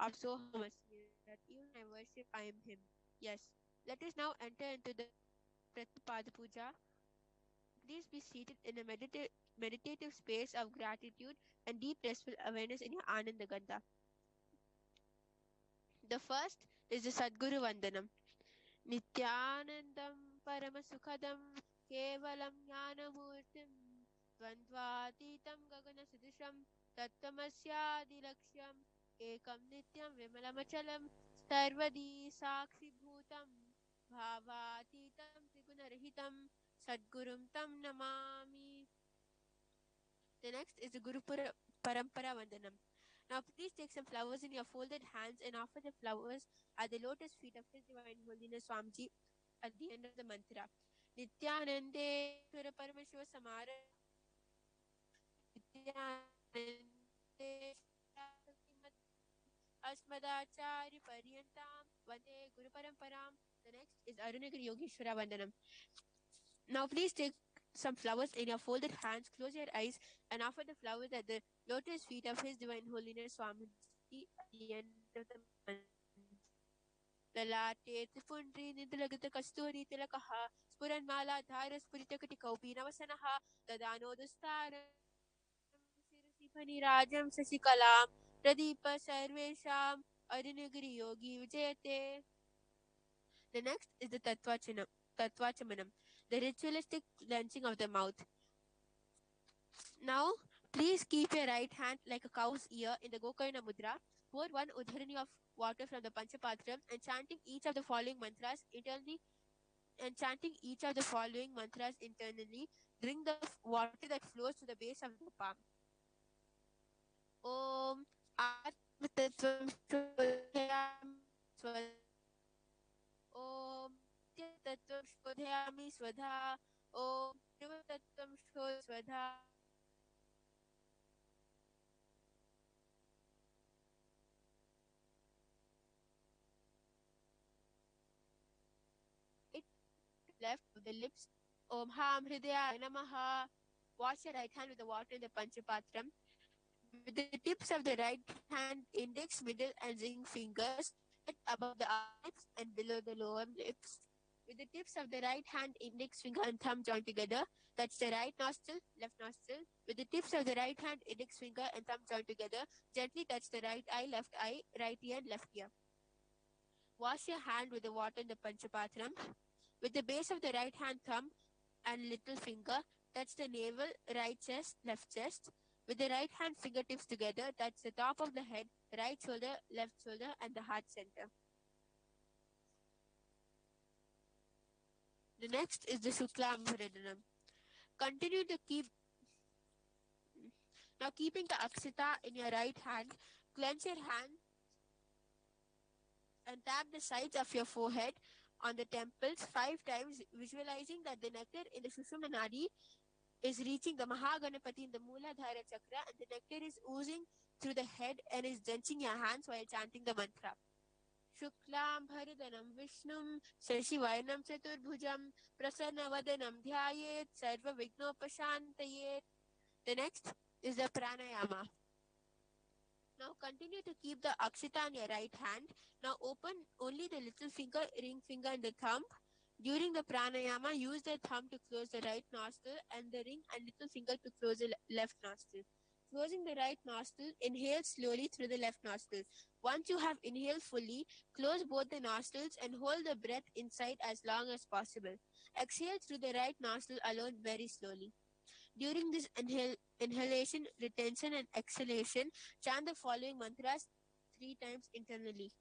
of Sohamasya, that even I worship, I am Him. Yes. Let us now enter into the Pratipada Puja. Please be seated in a meditative space of gratitude and deep restful awareness in your Ananda Gandha. The first is the Sadguru Vandanam. Nityanandam Paramasukhadam Kevalam Jnanamurtim Dvandvatitam Gaganasudisham Tattvamasyadirlakshyam Ekam Nityam Vimalamachalam Sarvadi Sakshi Bhutam Bhavatitam Trigunarahitam Sadgurum Tam Namami. The next is the Parampara Vandanam. Now please take some flowers in your folded hands and offer the flowers at the lotus feet of His Divine Holiness Swamiji at the end of the mantra. Nityanande Sura Paramashiva Samara Nityanande Asmadacharya Paryantam Vande Guru Paramparam. The next is Arunagiri Yogeshwara Vandanam. Now please take some flowers in your folded hands, close your eyes, and offer the flowers at the lotus feet of His Divine Holiness Swamiji at the end of the mantra. Lalate Tripundri Nidalagata Kasturi Tilakaha Spuranmala Dhara Spuritakati Navasanaha Dadanodustaram Sirasipani Rajam Sasikalam Pradeepa Sarvesham Adinagiri Yogi Vijayate. The next is the Tattvachamanam, the ritualistic cleansing of the mouth. Now, please keep your right hand like a cow's ear in the Gokarna Mudra. Pour one udharani of water from the Panchapatram and chanting each of the following mantras internally. Drink the water that flows to the base of the palm. Om Atmatatvam Shodhayami Swada. Om Tattvam Shodhayami Swada. Om Shivatatvam Shodhayami Swada. Left of the lips. Om Ham Hridaya Namaha. Wash your right hand with the water in the Panchapatram. With the tips of the right hand, index, middle, and ring fingers set above the upper lips and below the lower lips. With the tips of the right hand, index finger, and thumb joined together, touch the right nostril, left nostril. With the tips of the right hand, index finger, and thumb joined together, gently touch the right eye, right ear, and left ear. Wash your hand with the water in the Panchapatram. With the base of the right hand, thumb, and little finger, touch the navel, right chest, left chest. With the right hand fingertips together, touch the top of the head, right shoulder, left shoulder, and the heart center. The next is the Shuklambaranam. Continue to Now keeping the Akshita in your right hand, clench your hand and tap the sides of your forehead on the temples 5 times, visualizing that the nectar in the Sushumna Nadi is reaching the Mahaganapati in the Mooladhara Chakra, and the nectar is oozing through the head and is drenching your hands while chanting the mantra. Shuklam Bharadanam Vishnum Sashivayanam Chaturbhujam Prasanavadanam Dhyayet Sarva Vignopashantayet. The next is the Pranayama. Now continue to keep the Akshita on your right hand. Now open only the little finger, ring finger, and the thumb. During the pranayama, use the thumb to close the right nostril and the ring and little finger to close the left nostril. Closing the right nostril, inhale slowly through the left nostril. Once you have inhaled fully, close both the nostrils and hold the breath inside as long as possible. Exhale through the right nostril alone very slowly. During this inhalation, retention, and exhalation, chant the following mantras 3 times internally.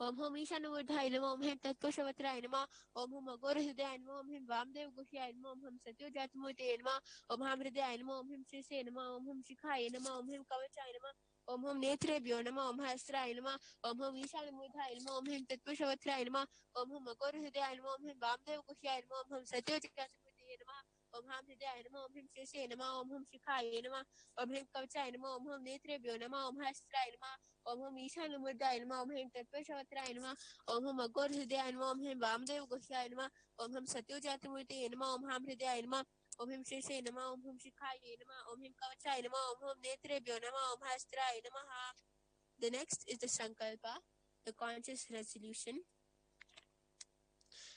Om Hum Ishanamurdhaye Namah, Om Him Tattvashavatraye Namah, Om Hum Aghora Hridaye Namah, Om Him Vamdev Guhyaye Namah, Om Hum Satyojatmurtaye Namah, Om Ham Hridaye Namah, Om Him Shirse Namah, Om Hum Shikhaye Namah, Om Him Kavachaye Namah, Om Hum Netrebhyo Namah, Om Hastraye Namah, Om Hum Ishanamurdhaye Namah, Om Him Tattvashavatraye Namah, Om Hum Aghora Hridaye Namah, Om Him Vamdev Guhyaye Namah, Om Hum Satyojatmurtaye Namah, Om Ham Hridaye Namah, Om Him Shirse Namah, Om Hum Shikhaye Namah, Om Him Kavachaye Namah, Om Hum Netrebhyo Namah, Om Hastraye Namah, Om Hum Ishanamurdhaye Namah, Om Him Tattvashavatraye Namah, Om Hum Aghora Hridaye Namah, Om Him Vamdev Guhyaye Namah, Om Hum Satyojatmurtaye Namah, Om Ham Hridaye Namah, Om Him Shirse Namah, Om Hum Shikhaye Namah, Om Him Kavachaye Namah, Om Hum Netrebhyo Namah, Om Hastraye Namah. The next is the Sankalpa, the conscious resolution.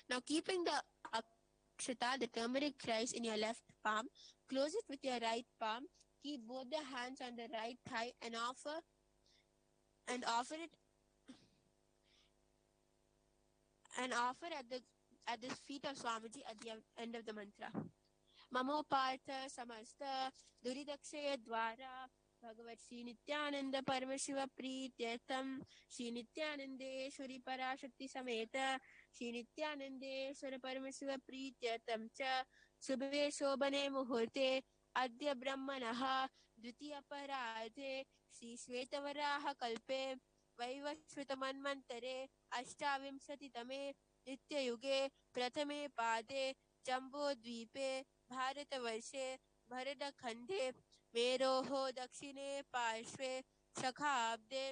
Now, keeping the Akshata, the turmeric rice, in your left palm, close it with your right palm. Keep both the hands on the right thigh and offer it at the feet of Swamiji at the end of the mantra. Mamopartha samasta duridakshaya dwara Bhagavat Shri Nityananda Paramashiva Preetyatam Shri Nityanandeshwari Parashakti Sameta Shri Nityanandeshwara Paramashiva Preetyatam Cha Subhe Shobhane Muhurte Adya Brahmanaha Dvitiya Paradhe Shri Shvetavaraha Kalpe Vaivashvatamanmantare Ashtavimsatitame Nityayuge Prathame Pade जम्बूद्वीपे भारतवर्षे भरतखण्डे मेरोः दक्षिणे पार्श्वे शखाब्दे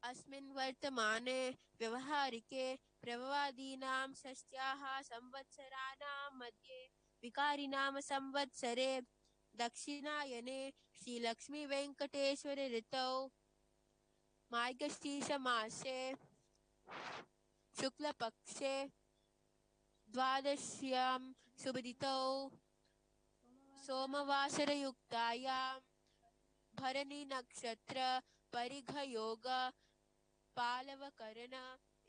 अस्मिन् वर्तमाने व्यवहारिके प्रभवादीनां षष्ट्याः संवत्सराणां मध्ये विकारिनाम संवत्सरे दक्षिणायने श्रीलक्ष्मीवेङ्कटेश्वर ऋतौ मार्गशीर्षमासे शुक्लपक्षे द्वादश्यां शुभदितौ सोमवासरयुक्तायां भरणी नक्षत्र परिघयोग पालवकरण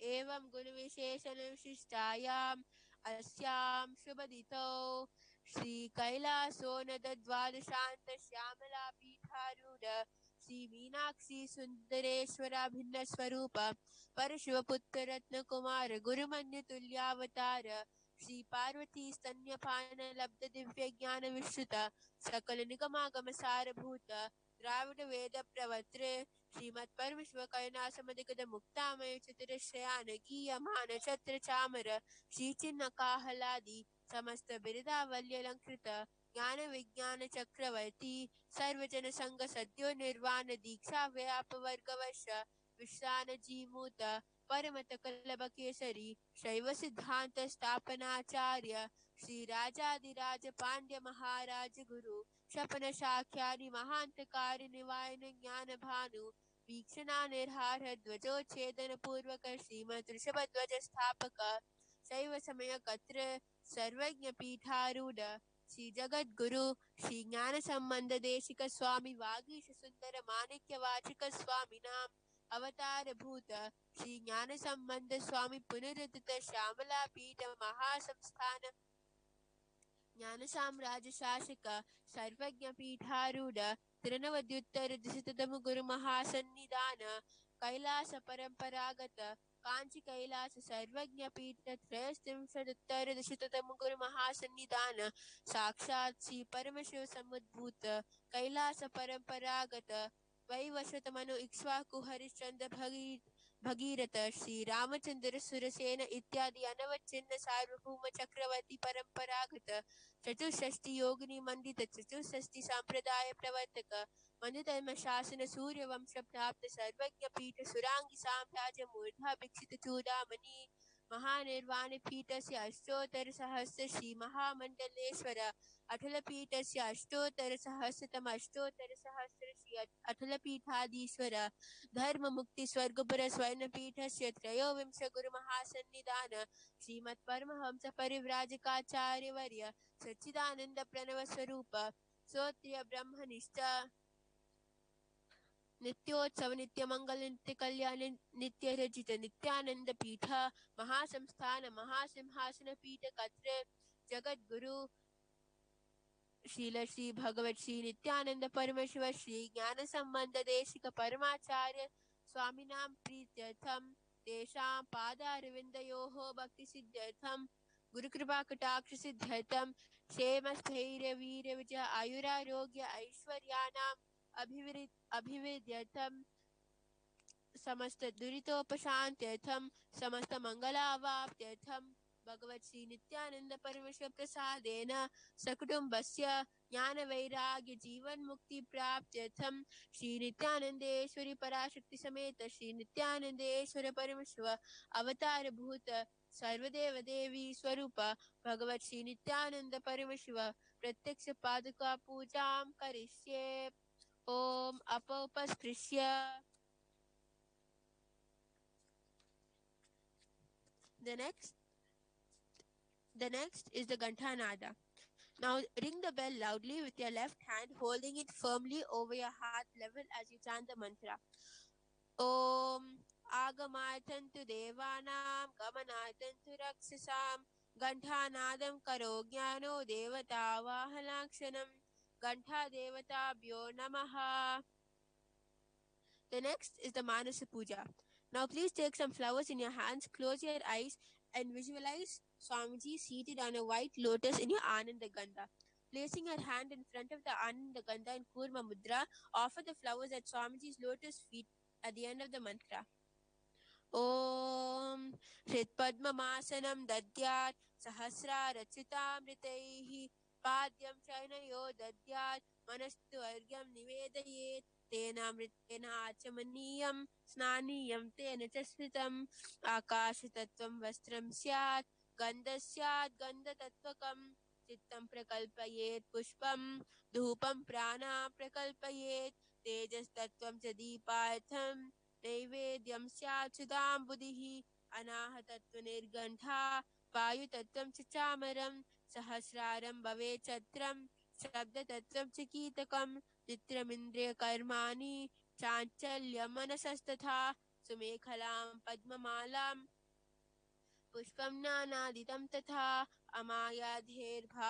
एवं गुणविशेषणविशिष्टायाम् अस्यां शुभदितौ श्रीकैलासोनद द्वादशान्त श्यामला पीठारूढ श्री मीनाक्षी सुन्दरेश्वराभिन्न स्वरूप परशिवपुत्र रत्नकुमार गुरुमन्यतुल्यावतार श्री पार्वती स्तन्यपान लब्ध दिव्य ज्ञान विश्रुत सकल निगमागम सारभूत द्राविड वेद प्रवक्त्रे श्रीमत् परमशिव कैलासमधिगत मुक्तामय चतुरश्रयान गीयमान छत्र चामर श्रीचिन्ह काहलादि समस्त बिरदावल्यलंकृत ज्ञान विज्ञान चक्रवर्ती सर्वजन संग सद्यो निर्वाण दीक्षा व्याप वर्गवश विश्रान जीमूत परमत कल्लभ केसरी शैव सिद्धांत स्थापनाचार्य श्री राजाधिराज पांड्य महाराज गुरु शपन शाख्यानि महांतकारी निवायन ज्ञान भानु वीक्षणा निर्हार ध्वजोच्छेदन पूर्वक श्रीमद ऋषभध्वज स्थापक शैव समय कत्र सर्वज्ञ पीठारूढ़ श्री जगत गुरु श्री ज्ञान संबंध देशिक स्वामी वागीश सुंदर माणिक्य वाचिक स्वामी नाम अवतार भूत श्री ज्ञान संबंध स्वामी पुनरुदित श्यामला पीठ महासंस्थान ज्ञान साम्राज्य शासक सर्वज्ञ पीठारूढ़ त्रिनवद्युत्तर द्विशततम गुरु महासन्निधान कैलास परंपरागत कांची कैलास सर्वज्ञ पीठ त्रयस्त्रिंशदुत्तर द्विशततम गुरु महासन्निधान साक्षात् श्री परमशिव समुद्भूत कैलास परंपरागत वैवस्वत मनु इक्ष्वाकु हरिश्चंद्र भगीरथ श्री रामचंद्र सुरसेन इत्यादि अनवचिन्न सार्वभौम चक्रवर्ती परंपरागत चतुष्षष्टि योगिनी मंडित चतुष्षष्टि संप्रदाय प्रवर्तक मनुधर्म शासन सूर्यवंश प्राप्त सर्वज्ञ पीठ सुरांगी साम्राज्य मूर्धा भिक्षित चूड़ामणि महानिर्वाण पीठस्य अष्टोत्तर सहस्र श्री महामंडलेश्वर अठल पीठस्य अष्टोत्तर सहस्रतम अष्टोत्तर सहस्र श्री अठल पीठाधीश्वर धर्म मुक्ति स्वर्गपुर स्वर्ण पीठस्य त्रयोविंश गुरु महासन्निधान श्रीमत् परमहंस परिव्राजकाचार्य वर्य सच्चिदानंद प्रणव स्वरूप श्रोत्रिय ब्रह्मनिष्ठ नित्योत्सव नित्य मंगल नित्य कल्याण नित्य रचित नित्यानंद पीठ महासंस्थान महासिंहासन पीठ कत्र जगत गुरु शील श्री भगवत श्री नित्यानंद परमशिव श्री ज्ञान संबंध देशिक परमाचार्य स्वामिनां प्रीत्यर्थम तेषां पादारविन्दयोः भक्ति सिद्ध्यर्थम गुरुकृपा कटाक्ष सिद्ध्यर्थम क्षेम स्थैर्य वीर विजय आयुरारोग्य ऐश्वर्याणां अभिवृद्ध्यर्थम समस्त दुरितोपशांत्यर्थम समस्त मंगलावाप्त्यर्थम भगवत श्री नित्यानंद परमेश्वर प्रसादेन सकुटुंबस्य ज्ञान वैराग्य जीवन मुक्ति प्राप्त्यर्थम श्री नित्यानंदेश्वरी पराशक्ति समेत श्री नित्यानंदेश्वर परमेश्वर अवतार भूत सर्वदेव देवी स्वरूप भगवत श्री नित्यानंद परमेश्वर प्रत्यक्ष पादुका पूजां करिष्ये ओम अपोपस्पृश्य The next is the Ganthanada. Now ring the bell loudly with your left hand, holding it firmly over your heart level as you chant the mantra. Om Agamarthantu Devanam Gamanarthantu Raksasam Ganthanadam Karo Jnano Devata Vahalakshanam Gantha Devatabhyo Namaha. The next is the Manasa Puja. Now please take some flowers in your hands, close your eyes and visualize Swamiji seated on a white lotus in your Ananda Gandha. Placing your hand in front of the Ananda Gandha in Kurma Mudra, offer the flowers at Swamiji's lotus feet at the end of the mantra. Om Hritpadmamasanam Dadyat Sahasra Rachitamritaihi Padyam Chainayo Dadyat Manastu Argyam Nivedayet तेनामृतेन आचमनीयं स्नानीयं तेन च स्मृतम् आकाशतत्त्वं वस्त्रं स्यात् गन्धः स्यात् गन्धतत्त्वकं चित्तं प्रकल्पयेत् पुष्पं धूपं प्राणा प्रकल्पयेत् तेजस्तत्त्वं च दीपार्थं नैवेद्यं स्यात् सुधाम्बुधिः अनाहतत्त्वनिर्गण्ठा वायुतत्त्वं च चामरं सहस्रारं भवेत् छत्रं शब्दतत्त्वं च कीतकं चित्रमिन्द्रियकर्माणि चाञ्चल्यमनसस्तथा सुमेखलां पद्ममालां पुष्पं नानादितं तथा अमायाधेर्भावपुष्पैः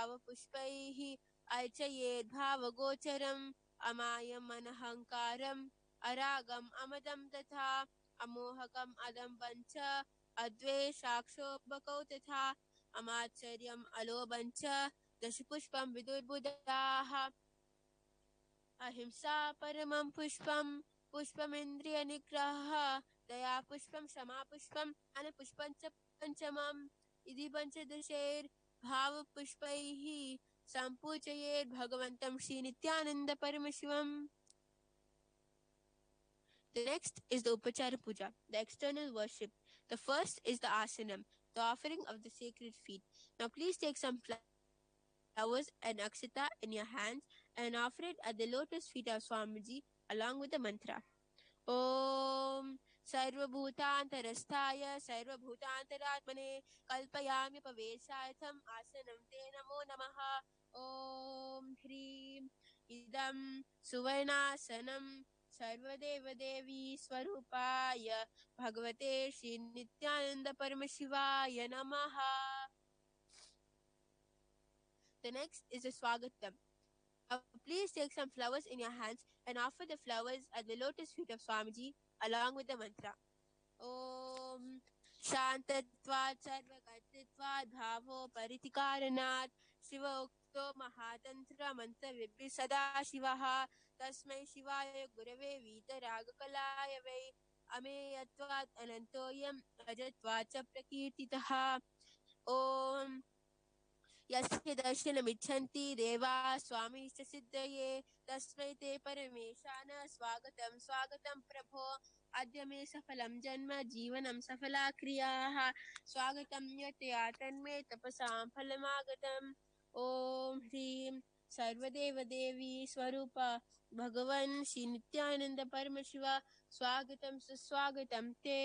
अर्चयेद्भावगोचरम् अमायमनहङ्कारम् अरागम् अमदं तथा अमोहकम् अदं पञ्च अद्वेषाक्षोभकौ तथा अमाचर्यम् अलोभं च दशपुष्पं विदुर्बुधाः अहिंसा परमं पुष्पं पुष्पमिन्द्रियनिग्रहः दया पुष्पं क्षमा पुष्पम् अनपुष्पं च पञ्चमम् इति पञ्चदशैर्भावपुष्पैः सम्पूजयेत् भगवन्तं श्रीनित्यानन्दपरमशिवम्. The next is the Upachara Puja, the external worship. The first is the Asanam, the offering of the sacred feet. Now please take some flowers and akshata in your hands and offer it at the lotus feet of Swamiji along with the mantra. Om Sarvabhutantarasthaya Sarvabhutantaratmane Kalpayami Paveshatham Asanam Te Namo Namaha. Om Hrim Idam Suvarnasanam Sarvadeva Devi Swarupaya Bhagavate Shri Nityananda Paramashivaya Namaha. The next is the Swagatam. Now please take some flowers in your hands and offer the flowers at the lotus feet of Swamiji along with the mantra. Om Shantatvat Sarvakartritvat Bhavo Paritikaranat Shiva Ukto Mahatantra Mantra Vibhi Sada Shivaha Tasmai Shivaya Gurave Vita Ragakalaya Vai Ameyatvat Anantoyam Ajatvat Prakirtitaha. Om यस्य दर्शनमिच्छन्ति देवाः स्वामीश्च सिद्धये तस्मै ते परमेशान स्वागतं स्वागतं प्रभो अद्य मे सफलं जन्म जीवनं सफला क्रियाः स्वागतं यतया तन्मे तपसां फलमागतम् ॐ ह्रीं सर्वदेवदेवी स्वरूपा भगवन् श्री नित्यानन्द परमशिव स्वागतं सुस्वागतं ते.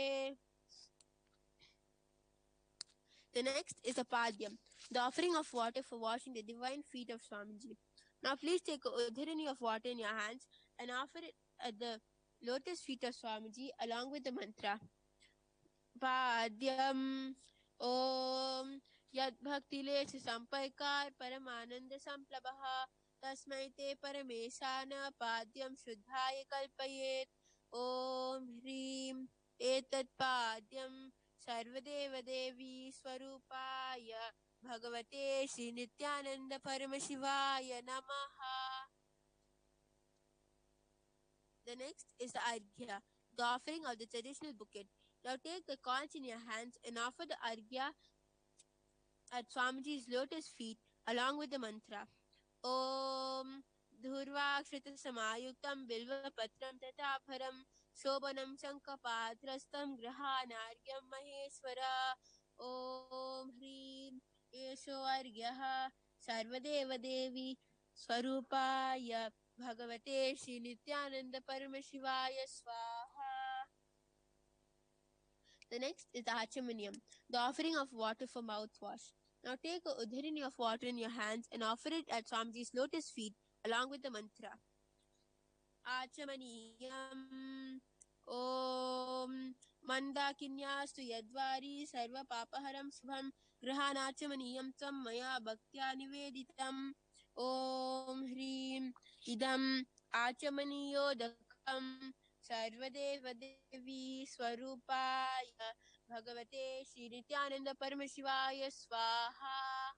The next is a Padyam, the offering of water for washing the divine feet of Swamiji. Now please take a udharani of water in your hands and offer it at the lotus feet of Swamiji along with the mantra. Padyam Om Yad Bhaktilesh Samparkar Paramananda Samplabaha Tasmai Te Parameshana Padyam Shuddhaya Kalpayet Om Hrim Etat Padyam Sarvadevadevi Swarupaya Bhagavate Shri Nityananda Paramashivaya Namaha. The next is the Arghya, the offering of the traditional bouquet. Now take the conch in your hands and offer the Arghya at Swamiji's lotus feet along with the mantra. Om Dhurvakshrita Samayuktam Bilva Patram Tatapharam Shobhanam Sankapatrastam Grahanargyam Maheswara. Om Hrim Esho Argyaha Sarvadeva Devi Swarupaya Bhagavate Shri Nityananda Paramashivaya Swaha. The next is the Achamaniyam, the offering of water for mouthwash. Now take a udharini of water in your hands and offer it at Swamiji's lotus feet along with the mantra. Achamaniyam Om Mandakinyastu Yadvari Sarva Papaharam Subham Grahanachamaniyam Tvam Maya Bhaktya Niveditam Om Hrim Idam Achamaniyodakam Sarvadeva Devi Swarupaya Bhagavate Shri Nityananda Paramashivaya Swaha.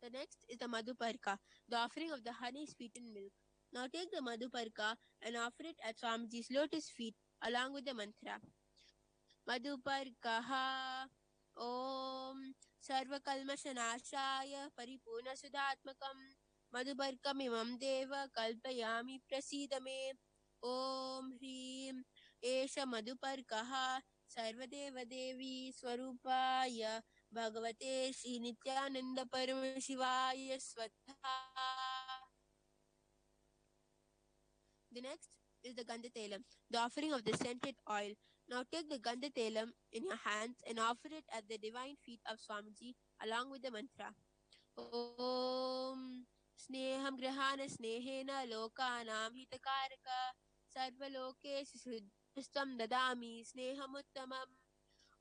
The next is the Madhuparka, the offering of the honey sweetened milk. Now take the Madhuparka and offer it at Swamiji's lotus feet along with the mantra. Madhuparkaha Om Sarvakalmashanashaya Paripurna Sudhatmakam Madhuparkamimam Deva Kalpayami Prasidame Om Hrim Esha Madhuparkaha Sarvadeva Devi Swarupaya Bhagavate Shri Nityananda Paramashivaya Swatha. The next is the Gandha the offering of the scented oil. Now take the Gandha in your hands and offer it at the divine feet of Swamiji along with the mantra. Om Sneham Grahana Snehena Lokanam Hitakaraka Sarvalokesu Shuddhastam Dadami Snehamuttamam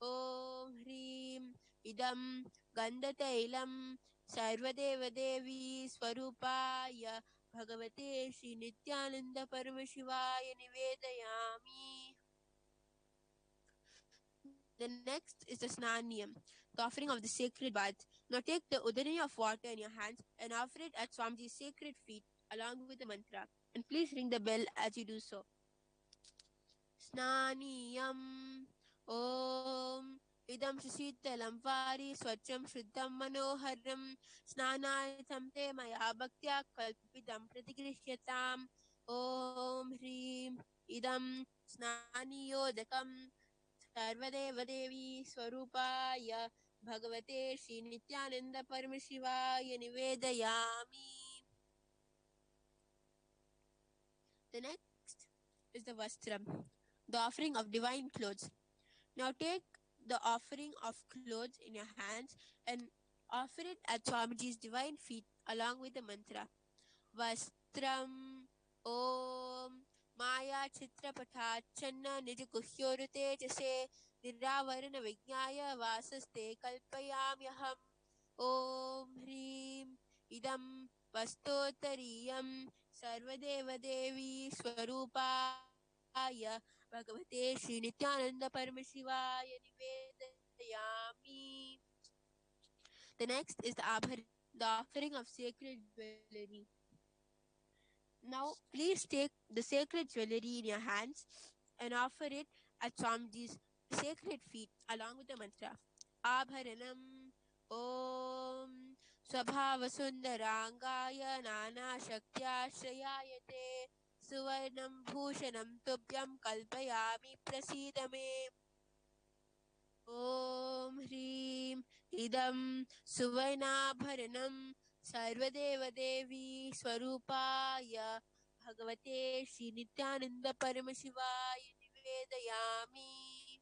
Om Hrim Idam Gandhatailam Sarvadeva Devi Swarupaya Bhagavate Shri Nityananda Paramashivaya Nivedayami. The next is the Snaniyam, the offering of the sacred bath. Now take the udani of water in your hands and offer it at Swamiji's sacred feet along with the mantra. And please ring the bell as you do so. Snaniyam Om Idam Shishitalam Vari Swacham Shuddham Manoharam Snanayatam Te Maya Bhaktya Kalpidam Pratigrisyatam Om Hrim Idam Snaniyodakam Sarvadeva Devi Swarupaya Bhagavate Shri Nityananda Paramashivaya Nivedayami. The next is the Vastram, the offering of divine clothes. Now take the offering of clothes in your hands and offer it at Swamiji's divine feet along with the mantra. Vastram Om Maya Chitrapatachanna Nijaguhyorute Jase Niravarana Vignaya Vasaste Kalpayamyaham Om Hrim Idam Vastotariyam Sarvadeva Devi Swarupaya Bhagavate Shri Nityananda Paramashivaya Nivedayami. The next is the Abhar, the offering of sacred jewelry. Now, please take the sacred jewelry in your hands and offer it at Swamiji's sacred feet along with the mantra. Abharanam Om Swabhavasundarangaya Nana Shaktyashrayayate Suvarnam Bhushanam Tubhyam Kalpayami Prasidame Om Hrim Idam Suvarnabharanam Sarvadeva Devi Swarupaya Bhagavate Shri Nityananda Paramashivaya Nivedayami.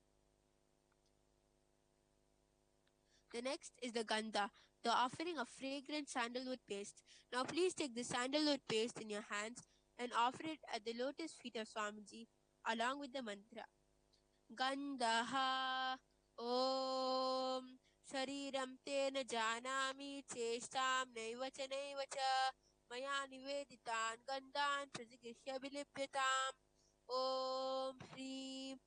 The next is the Gandha, the offering of fragrant sandalwood paste. Now please take the sandalwood paste in your hands and offer it at the lotus feet of Swamiji along with the mantra. Gandha Om Shariram Tena Janami Cheshtam Naivacha Naivacha Maya Niveditan Gandhan Pratigishya Vilipyatam Om Hrim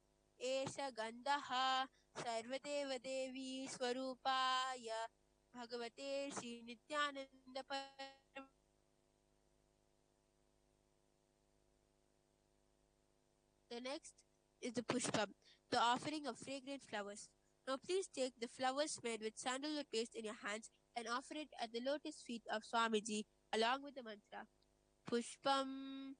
Esha Gandha Sarvadeva Devi Swarupaya Bhagavate Shri Nityananda Param. The next is the Pushpam, the offering of fragrant flowers. Now please take the flowers made with sandalwood paste in your hands and offer it at the lotus feet of Swamiji along with the mantra. Pushpam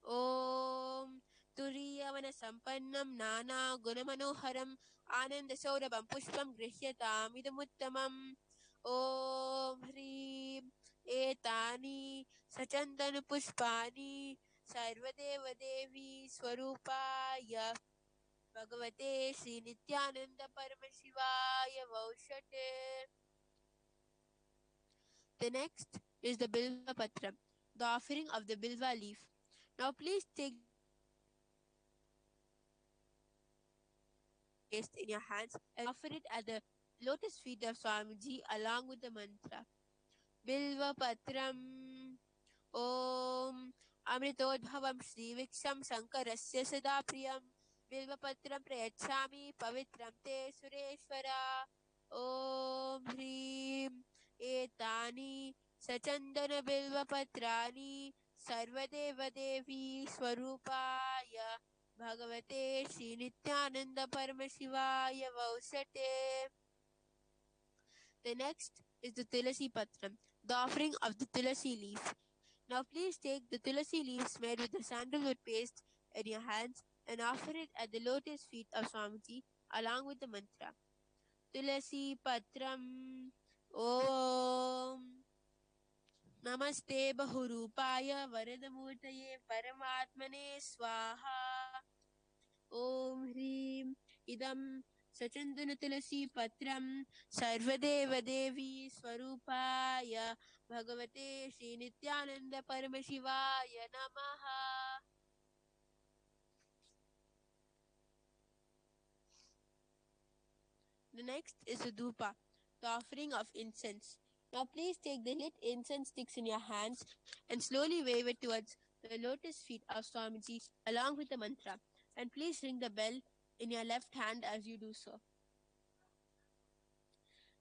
Om Turiyavana Sampannam Nana Gunamanoharam Ananda Saurabam Pushpam Grihyatam Idamuttamam Om Hrim Etani Sachandanu Pushpani Sarvadeva Devi Swarupaya भगवते Shri Nityanand परमशिवाय वौषटे. The next is the Bilva Patram, the offering of the Bilva leaf. Now please take the Bilva leaf placed in your hands and offer it at the lotus feet of Swamiji along with the mantra. Bilva Patram Om Amritodbhavam Sriviksham Sankarasya Sada Priyam Bilva Patram Prayachami Pavitram Te Sureshwara. Om Hrim Etani Sachandana Bilva Patrani Sarvadeva Devi Swarupaya Bhagavate Shri Nityananda Paramashivaya Vausate. The next is the Tulasi Patram, the offering of the Tulasi leaf. Now please take the Tulasi leaves made with the sandalwood paste in your hands and offer it at the lotus feet of Swamiji along with the mantra. Tulasi Patram Om Namaste Bahurupaya Varadamurtaye Paramatmane Swaha. Om Hrim Idam Sachandana Tulasi Patram Sarvadeva Devi Swarupaya Bhagavate Shri Nityananda Paramashivaya Namaha. The next is the Dhupa, the offering of incense. Now please take the lit incense sticks in your hands and slowly wave it towards the lotus feet of Swamiji along with the mantra. And please ring the bell in your left hand as you do so.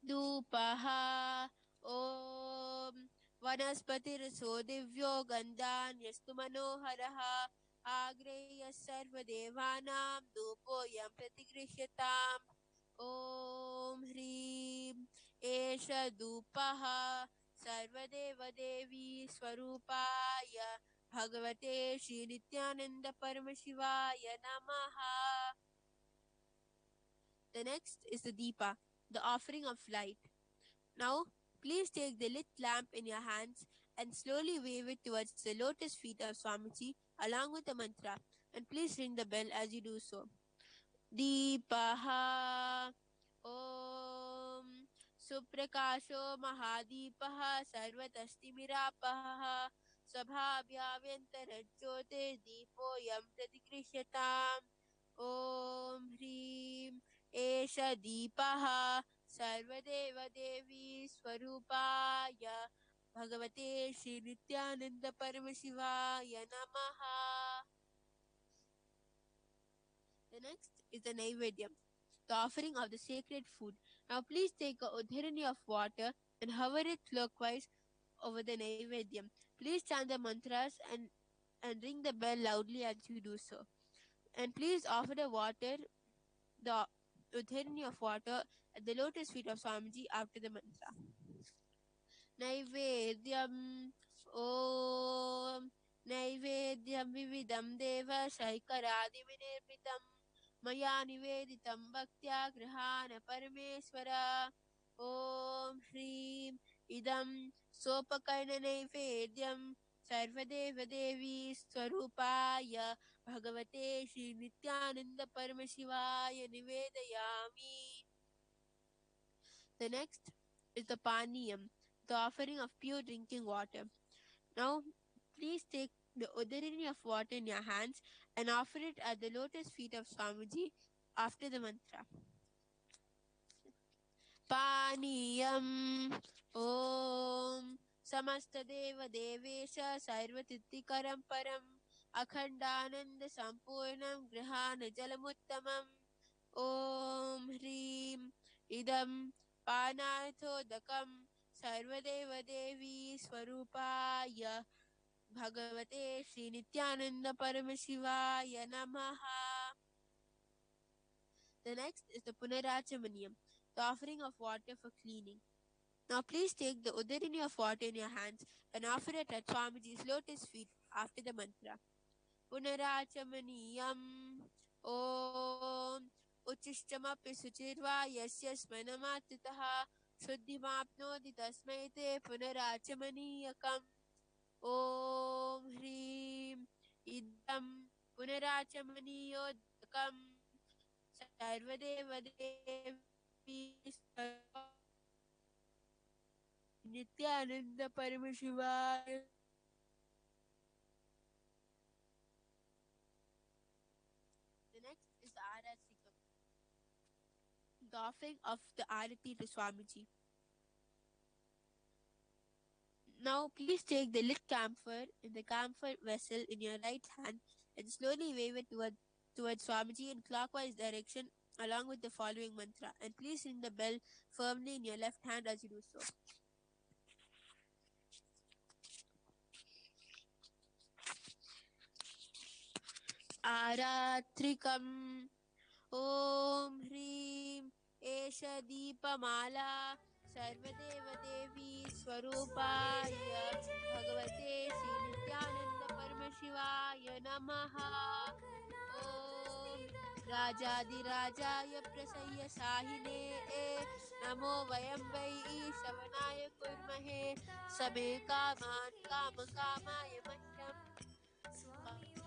Dhupaha Om Vanaspatirso Divyo Gandhanyastu Manoharaha Agreya Sarvadevanam Dhupoyam Pratigrishatam. Om Hrim Esha Dhupaha Sarvadeva Devi Swarupaya Bhagavate Shri Nityananda Paramashivaya Namaha. The next is the Deepa, the offering of light. Now, please take the lit lamp in your hands and slowly wave it towards the lotus feet of Swamiji along with the mantra. And please ring the bell as you do so. Deepaha Om Suprakasho Mahadipaha Sarvatashtimirapaha Sabhabhyavyantarajote Deepoyam Pratikrishatam. Om Hrim Esha Deepaha Sarvadeva Devi Swarupaya Bhagavate Shri Nityananda Paramashivaya Namaha. The next is the Naivedyam, the offering of the sacred food. Now please take a udharani of water and hover it clockwise over the Naivedyam. Please chant the mantras and ring the bell loudly as you do so. And please offer the udharani of water at the lotus feet of Swamiji after the mantra. Naivedyam Om Naivedyam Vividam Deva Shaikaradi Vinirpitam Maya Niveditam Bhaktya Grihana Parameswara. Om Hrim Idam Sopakarna Naivedyam Sarvadeva Devi Swarupaya Bhagavate Shri Nityananda Paramashivaya Nivedayami. The next is the Paniyam, the offering of pure drinking water. Now, please take the udharani of water in your hands and offer it at the lotus feet of Swamiji after the mantra. Paniyam Om Samasta Deva Devesha Sarvatitikaram Param Akhandananda Sampurnam Grihana Jalamuttamam. Om Hrim Idam Panathodakam Sarvadeva Devi Swarupaya Bhagavate Shri Nityananda Paramashivaya Namaha. The next is the Punarachamaniyam, the offering of water for cleaning. Now please take the udharani of water in your hands and offer it at Swamiji's lotus feet after the mantra. Punarachamaniyam Om Uchishchamapi Suchirva Yasya Smanamatritaha Shuddhimapnodi Tasmai Te Punarachamaniyakam. Om Hrim Idam Punarachamaniyodakam सर्वदेवदेवी Nityanand परम शिवाय. The next is the Aratikam, the offering of the Arati to Swamiji. Now please take the lit camphor in the camphor vessel in your right hand and slowly wave it towards Swamiji in clockwise direction along with the following mantra. And please ring the bell firmly in your left hand as you do so. आरात्रिकम् ॐ ह्रीं एष दीपमाला सर्वदेवदेवी स्वरूपाय भगवते श्रीनित्यानन्द परमशिवाय नमः. ॐ राजाधिराजाय प्रसय्य साहिने नमो वयं वै श्रवणाय कुर्महे समे कामान् कामकामाय मह्यम्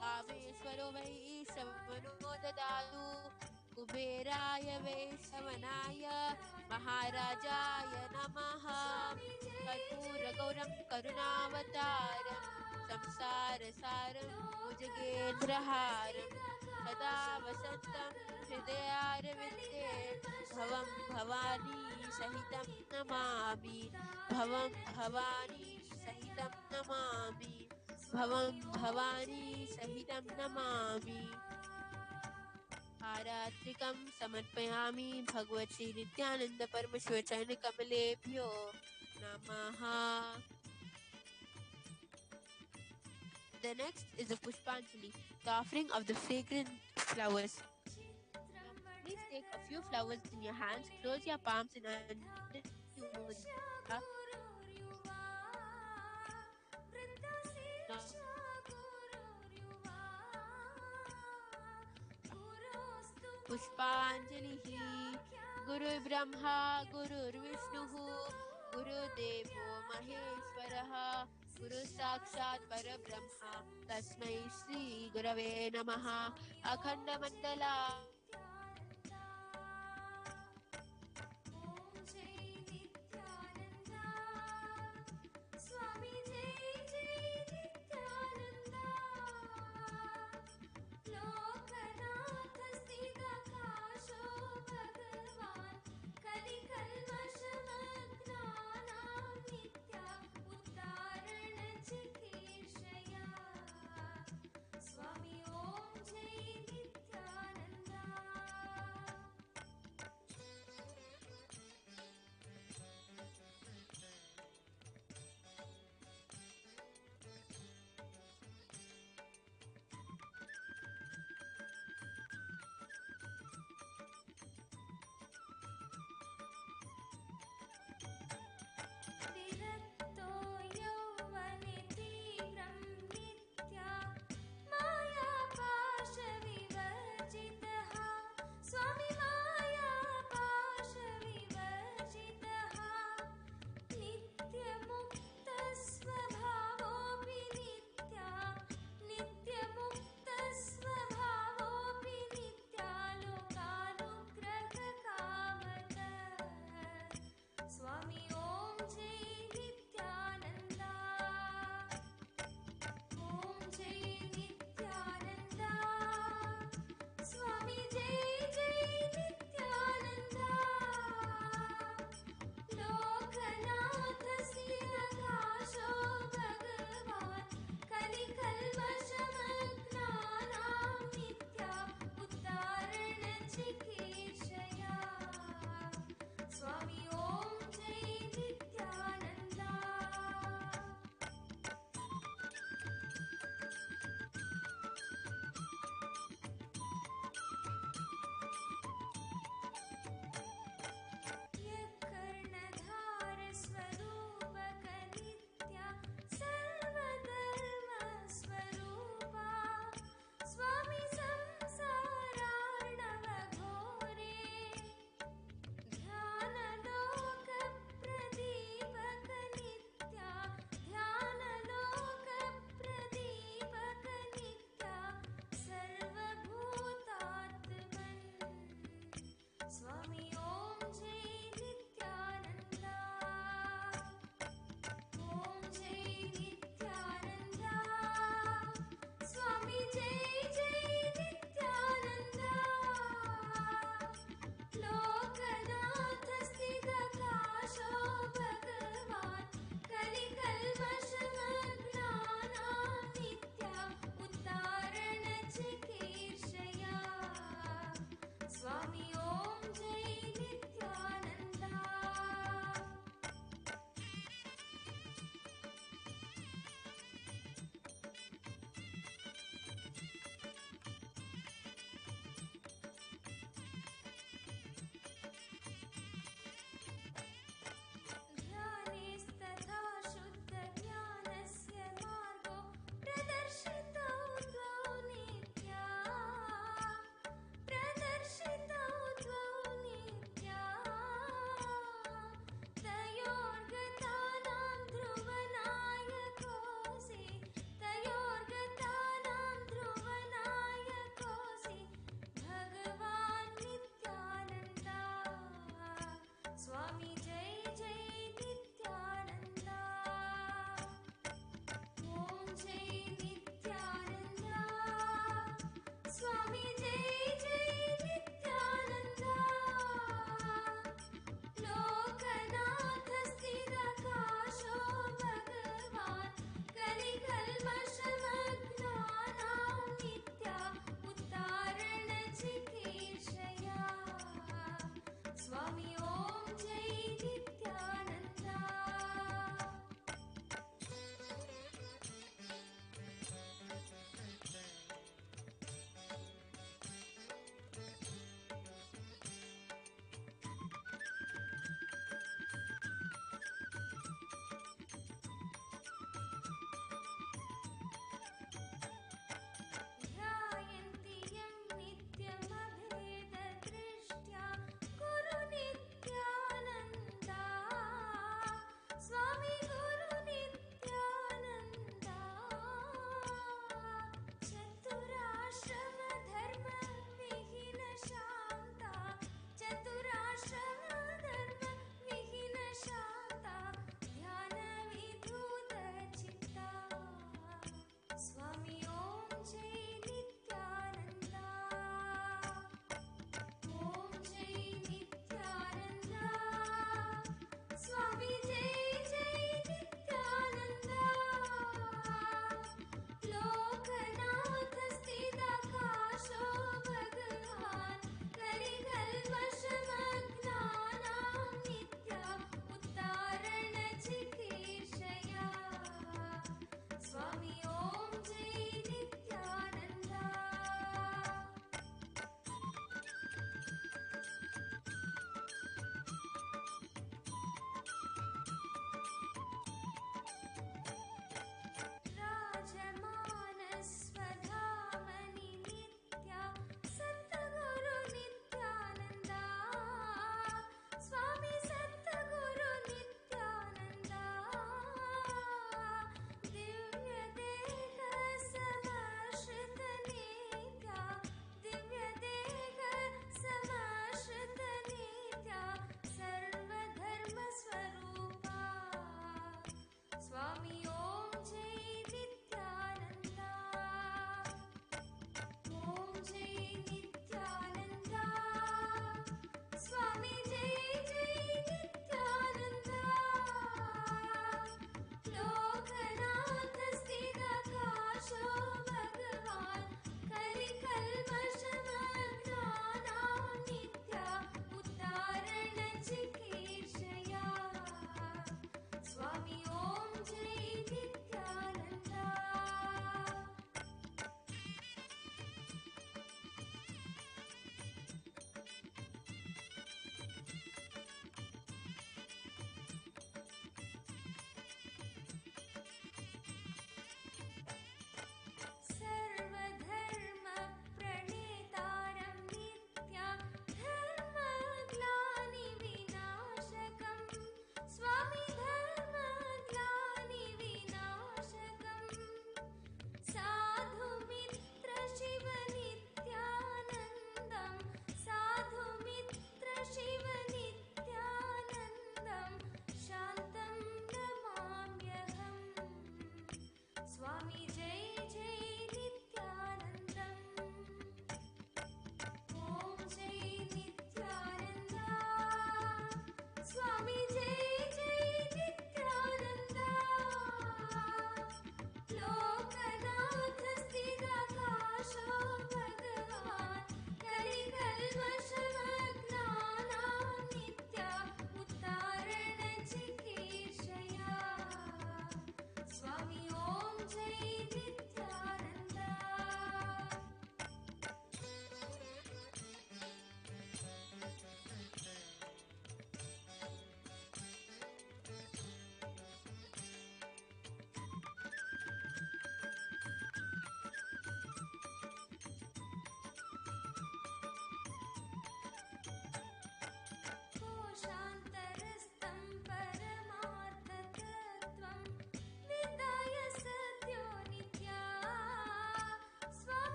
कामेश्वरो वै श्रवणो ददातु कुबेराय वै श्रवणाय महाराजाय नमः. कर्पूरगौरं करुणावतारं संसारसारं भुजगेन्द्रहारं सदा वसन्तं हृदयारविन्दे भवं भवानी सहितं नमामि. भवं भवानी सहितं नमामि. भवं भवानी सहितं नमामि. आरात्रिकं समर्पयामि भगवती नित्यानंद परमेश्वर चरण कमलेभ्यो नमः. The next is the Pushpanjali, the offering of the fragrant flowers. Please take a few flowers in your hands, close your palms and under your mudra. पुष्पांजलिः. गुरु ब्रह्मा गुरुर्विष्णुः गुरुदेवो महेश्वरः गुरु साक्षात् परब्रह्म तस्मै श्री गुरवे नमः. अखंडमंडला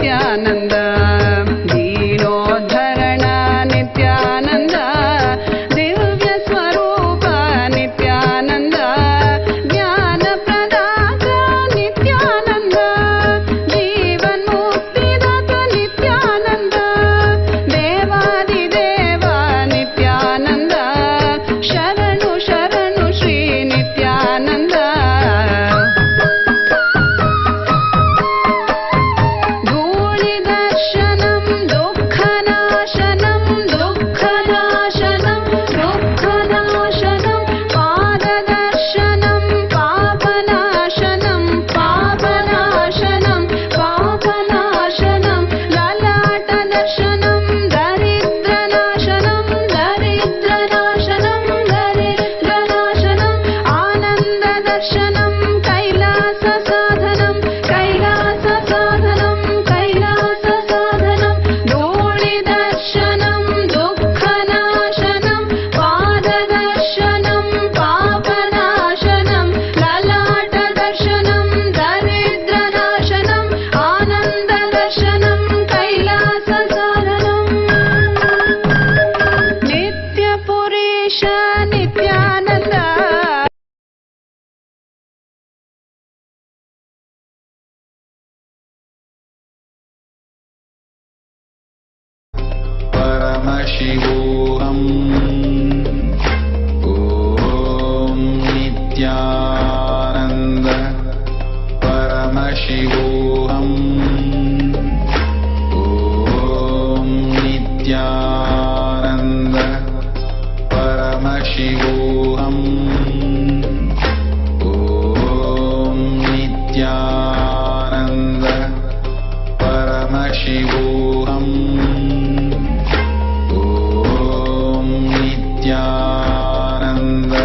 नित्यानन्द दीनोद्धरण नित्यानन्द दिव्यस्वरूप नित्यानन्द ज्ञानप्रदाता नित्यानन्द जीवन्मुक्तिदाता नित्यानन्द देवादिदेव नित्यानन्द शरणु शरणु श्री नित्यानन्द धूलिदर्शनं दुःखनाशनं दुःखनाशनं दुःखनाशनं पाददर्शनं पापनाशनं पापनाशनं पापनाशनं ललाटदर्शनं दरिद्रनाशनं दरिद्रनाशनं दरिद्रनाशनं आनन्ददर्शनं कैलाससाधनं कैलाससाधनं कैलाससाधनं धूलिदर्शनं दुःखनाशनं पाददर्शनं पापनाशनं ललाटदर्शनं दरिद्रनाशनं आनन्ददर्शनं कैलाससाधनं नित्यपुरेश नित्यानन्द परमशिवोऽहम् ॐ नित्यानन्द परमशिवोऽहम् ॐ नित्यानन्द परमशिवोऽहम् ॐ नित्यानन्द परमशिवोऽहम् नित्यानन्द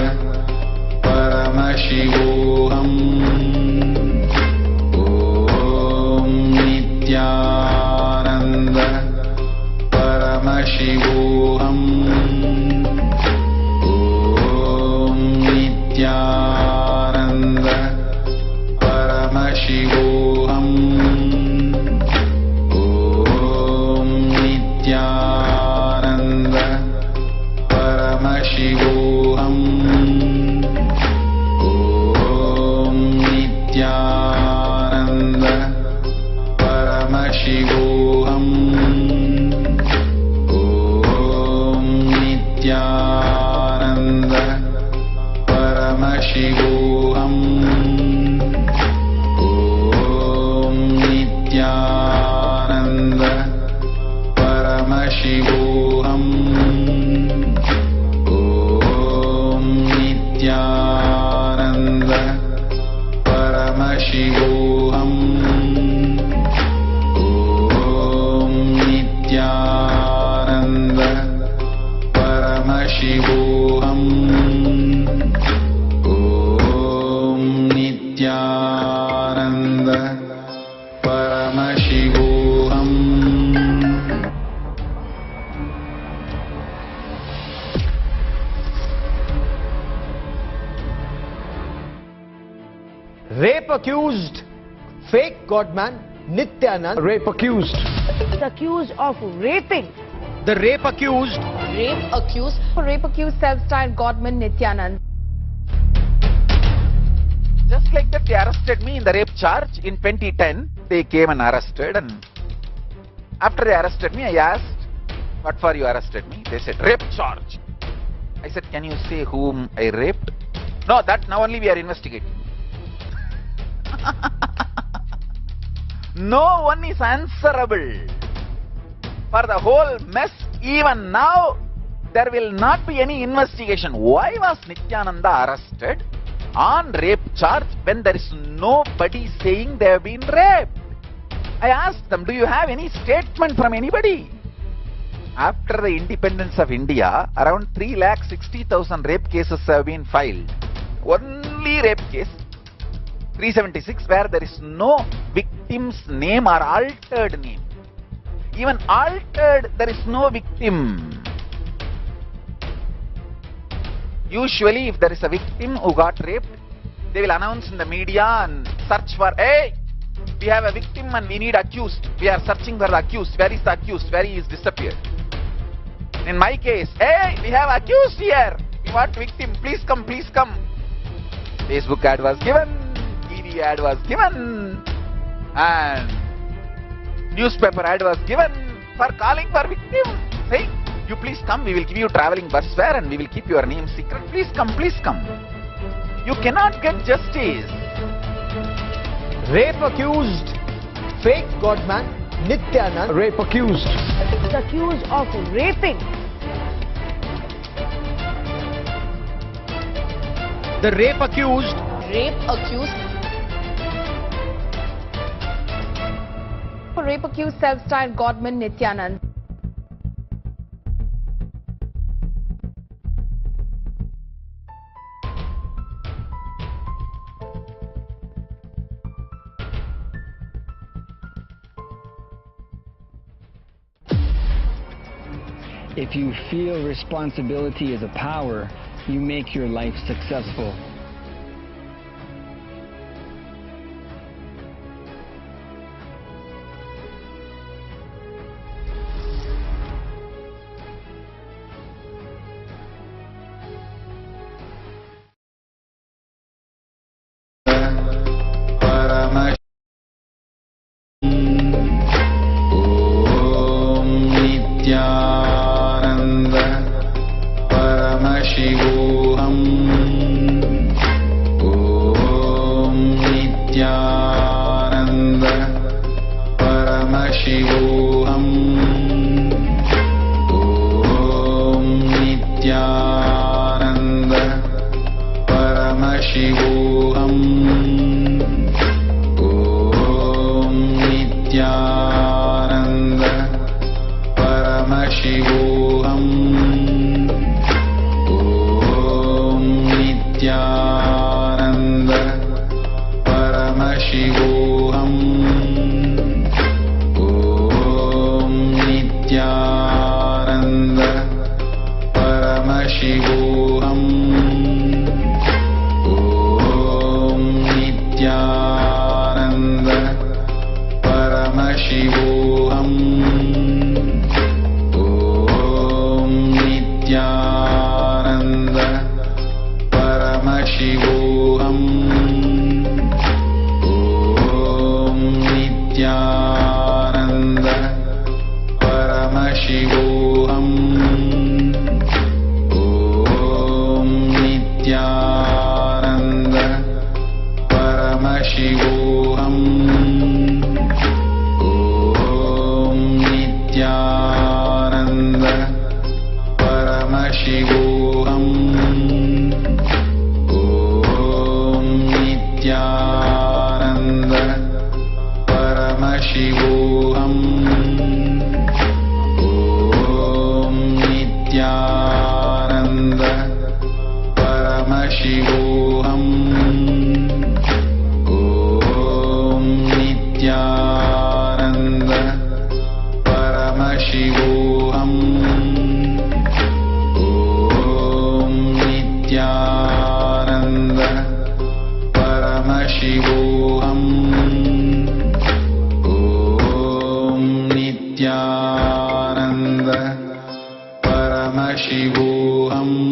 परमशिवोऽहम् ॐ नित्यानन्द परमशिवोऽहम् ॐ नित्यानन्द परमशिवोऽहम् ॐ नित्यानन्द परमशिवोऽहम् ॐ नित्यानन्द परमशिवोऽहम् ॐ नित्यानन्द परमशिवोऽहम् ॐ नित्यानन्द परमशिवोऽहम् नित्यानन्द परमशिवोऽहम् ॐ नित्यानन्द परमशिवोऽहम् ॐ नित्यानन्द परमशिवोऽहम् Rape accused, fake godman Nityanand. Rape accused. Accused of raping. The rape accused. Rape accused self-styled godman Nityanand. Just like that, they arrested me in the rape charge in 2010. They came and arrested, and after they arrested me, I asked, "What for you arrested me?" They said, "Rape charge." I said, "Can you say whom I raped?" "No, that now only we are investigating." No one is answerable for the whole mess. Even now, there will not be any investigation. Why was Nityananda arrested on rape charge when there is nobody saying they have been raped? I asked them, "Do you have any statement from anybody?" After the independence of India, around 3,60,000 rape cases have been filed. Only rape case 376 where there is no victim's name or altered name. Even altered, there is no victim. Usually, if there is a victim who got raped, they will announce in the media and search for, "Hey, We have a victim and we need accused. We are searching for the accused. Where is the accused? Where he is disappeared? In my case, hey, we have accused here. We want victim. Please come, please come. Facebook ad was given. TV ad was given. And newspaper ad was given for calling for victim. Say, you please come. We will give you traveling bus fare and we will keep your name secret. Please come, please come. You cannot get justice. Rape accused, fake godman, Nityanand. Rape accused. Is accused of raping. The rape accused. Rape accused. Rape accused self-styled godman Nityanand. If you feel responsibility is a power, you make your life successful.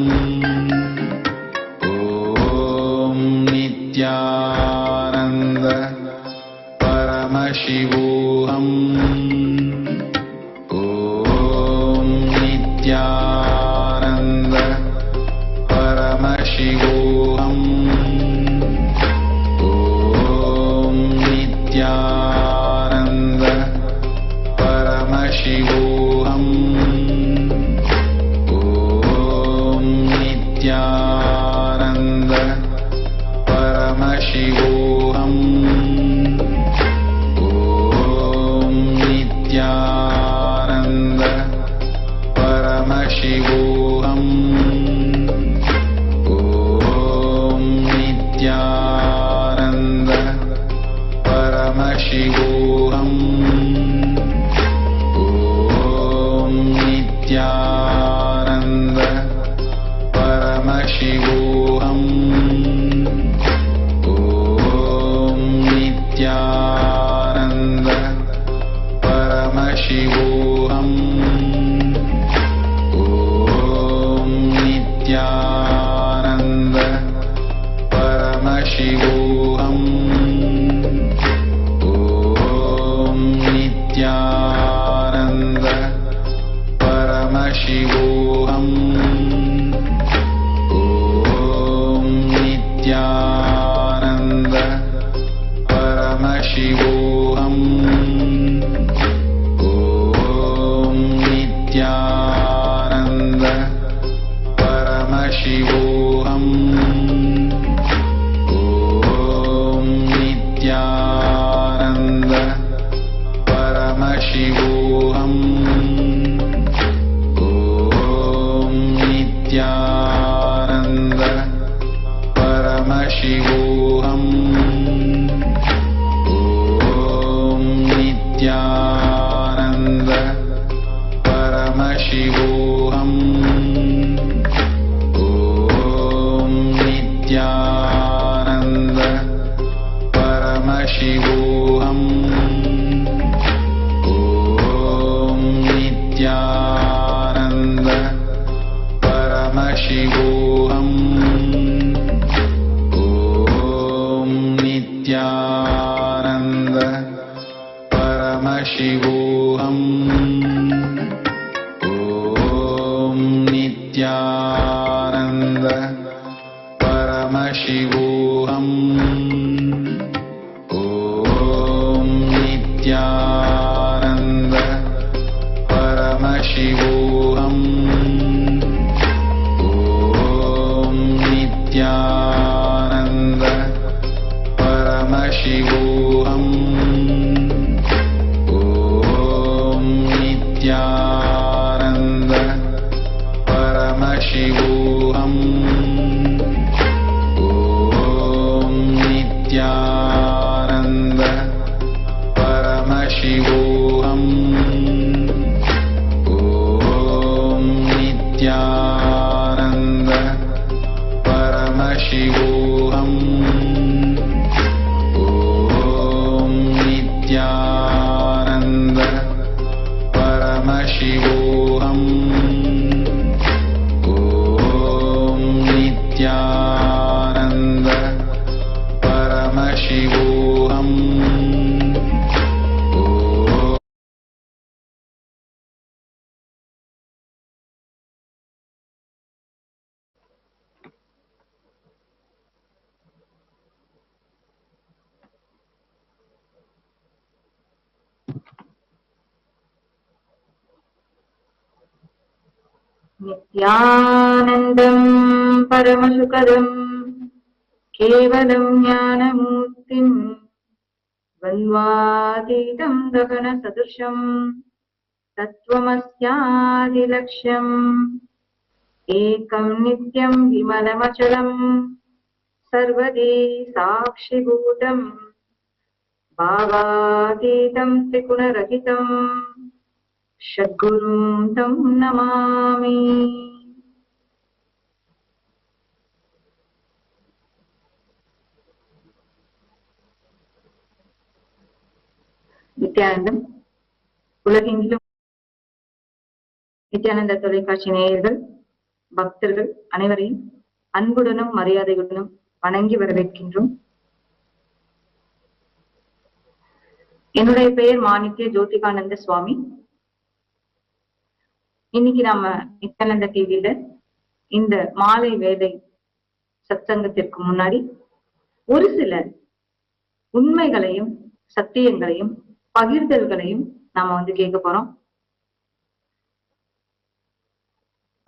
Nityananda परमशिवोऽहम् ॐ नित्यानन्द परमशिवोऽहम् ॐ नित्यानन्द परमशिवोऽहम् ॐ नित्यानन्द परमशिवोऽहम् ॐ नित्यानन्द परमशिवोऽहम् ॐ नित्यानन्द परमशिवोऽहम् ॐ नित्यानन्द परमशिवोऽहम् ॐ नित्यानन्द परमशिवोऽहम् ॐ नित्यानन्द परमशिवोऽहम् ॐ नित्यानन्द परमशिवोऽहम् ॐ नित्यानन्द परमशिवोऽहम् ॐ नित्यानन्द परमशिवोऽहम् ॐ नित्यानन्द परमशिवोऽहम् ॐ नित्यानन्द परमशिवोऽहम् ॐ नित्यानन्द परमशिवोऽहम् ॐ नित्यानन्द परमशिवोऽहम् ॐ नित्यानन्द परमशिवोऽहम् ॐ नित्यानन्द परमशिवोऽहम् ॐ नित्यानन्द परमशिवोऽहम् नित्यानन्दम् परमसुखदम् केवलं ज्ञानमूर्तिम् द्वन्द्वातीतं गगनसदृशम् तत्त्वमस्यादिलक्ष्यम् एकं नित्यं विमलमचलम् सर्वदी साक्षिभूतम् भावातीतं त्रिगुणरहितम् षड्गुरुं तं नमामि। நித்யானந்தம் உலகெங்கிலும் நித்யானந்த தொலைக்காட்சி நேயர்கள் பக்தர்கள் அனைவரையும் அன்புடனும் மரியாதையுடனும் வணங்கி வரவேற்கின்றோம். என்னுடைய பெயர் மாணிக்ய ஜோதிகானந்த சுவாமி. இன்னைக்கு நாம நித்யானந்த டிவியில இந்த மாலை வேலை சத்சங்கத்திற்கு முன்னாடி ஒரு சில உண்மைகளையும் சத்தியங்களையும் பகிர்தல்களையும் நாம கேட்க போறோம்.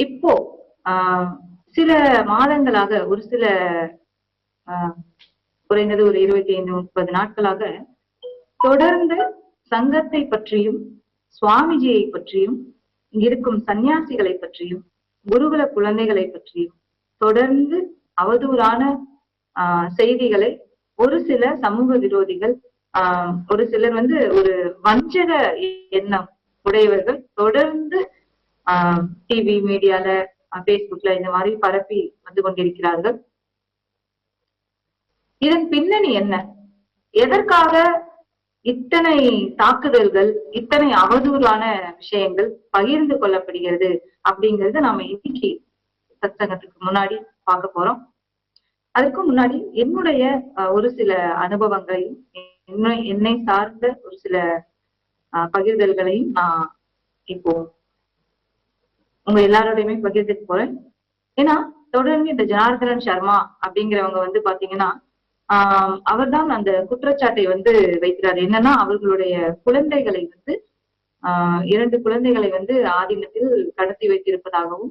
இப்போ சில மாதங்களாக ஒரு சில குறைந்தது ஒரு 25-30 நாட்களாக தொடர்ந்து சங்கத்தை பற்றியும் சுவாமிஜியை பற்றியும் இங்கிருக்கும் சன்னியாசிகளை பற்றியும் குருகுல குழந்தைகளை பற்றியும் தொடர்ந்து அவதூறான செய்திகளை ஒரு சில சமூக விரோதிகள் ஒரு சிலர் ஒரு வஞ்சக எண்ணம் உடையவர்கள் தொடர்ந்து டிவி மீடியால பேஸ்புக்ல இந்த மாதிரி பரப்பி வந்து கொண்டிருக்கிறார்கள். இதன் பின்னணி என்ன? எதற்காக இத்தனை தாக்குதல்கள், இத்தனை அவதூறான விஷயங்கள் பகிர்ந்து கொள்ளப்படுகிறது அப்படிங்கறது நாம இன்னைக்கு சத்சங்கத்துக்கு முன்னாடி பார்க்க போறோம். அதுக்கு முன்னாடி என்னுடைய ஒரு சில அனுபவங்களையும் என்னை சார்ந்த ஒரு சில பகிர்தல்களையும் நான் இப்போ உங்க எல்லாரோடையுமே பகிர்ந்துட்டு போறேன். ஏன்னா தொடர்ந்து இந்த ஜனார்தனன் சர்மா அப்படிங்கிறவங்க வந்து பாத்தீங்கன்னா அவர்தான் அந்த குற்றச்சாட்டை வந்து வைக்கிறார். என்னன்னா அவர்களுடைய குழந்தைகளை வந்து 2 குழந்தைகளை வந்து ஆதீனத்தில் கடத்தி வைத்திருப்பதாகவும்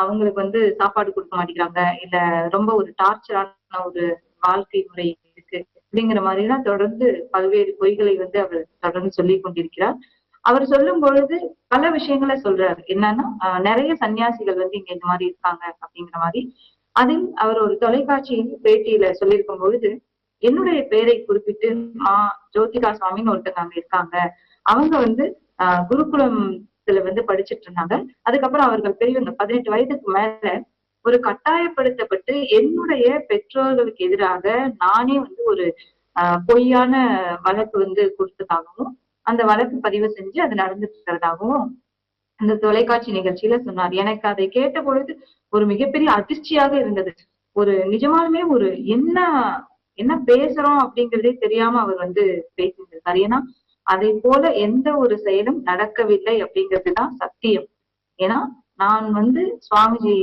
அவங்களுக்கு வந்து சாப்பாடு கொடுக்க மாட்டேங்கிறாங்க, இல்ல ரொம்ப ஒரு டார்ச்சரான ஒரு வாழ்க்கை முறை இருக்கு அப்படிங்கிற மாதிரி எல்லாம் தொடர்ந்து பல்வேறு பொய்களை வந்து அவர் தொடர்ந்து சொல்லி கொண்டிருக்கிறார். அவர் சொல்லும் பொழுது பல விஷயங்களை சொல்றாரு. என்னன்னா நிறைய சன்னியாசிகள் வந்து இங்க இந்த மாதிரி இருக்காங்க அப்படிங்கிற மாதிரி. அதில் அவர் ஒரு தொலைக்காட்சியில் பேட்டியில சொல்லியிருக்கும் பொழுது என்னுடைய பேரை குறிப்பிட்டு ஜோதிகா சுவாமின்னு ஒருத்தங்க அங்க இருக்காங்க, அவங்க வந்து குருகுலத்துல வந்து படிச்சுட்டு இருந்தாங்க. அதுக்கப்புறம் அவர்கள் பெரியவங்க 18 வயதுக்கு மேல ஒரு கட்டாயப்படுத்தப்பட்டு என்னுடைய பெற்றோர்களுக்கு எதிராக நானே வந்து ஒரு பொய்யான வழக்கு வந்து கொடுத்ததாகவும் அந்த வழக்கு பதிவு செஞ்சு அது நடந்துட்டு இருக்கிறதாகவும் அந்த தொலைக்காட்சி நிகழ்ச்சியில சொன்னார். எனக்கு அதை கேட்ட பொழுது ஒரு மிகப்பெரிய அதிர்ச்சியாக இருந்தது. ஒரு நிஜமாலுமே ஒரு என்ன பேசுறோம் அப்படிங்கிறதே தெரியாம அவர் வந்து பேசியிருந்தார். ஏன்னா அதை போல எந்த ஒரு செயலும் நடக்கவில்லை அப்படிங்கிறதுதான் சத்தியம். ஏன்னா நான் வந்து சுவாமிஜி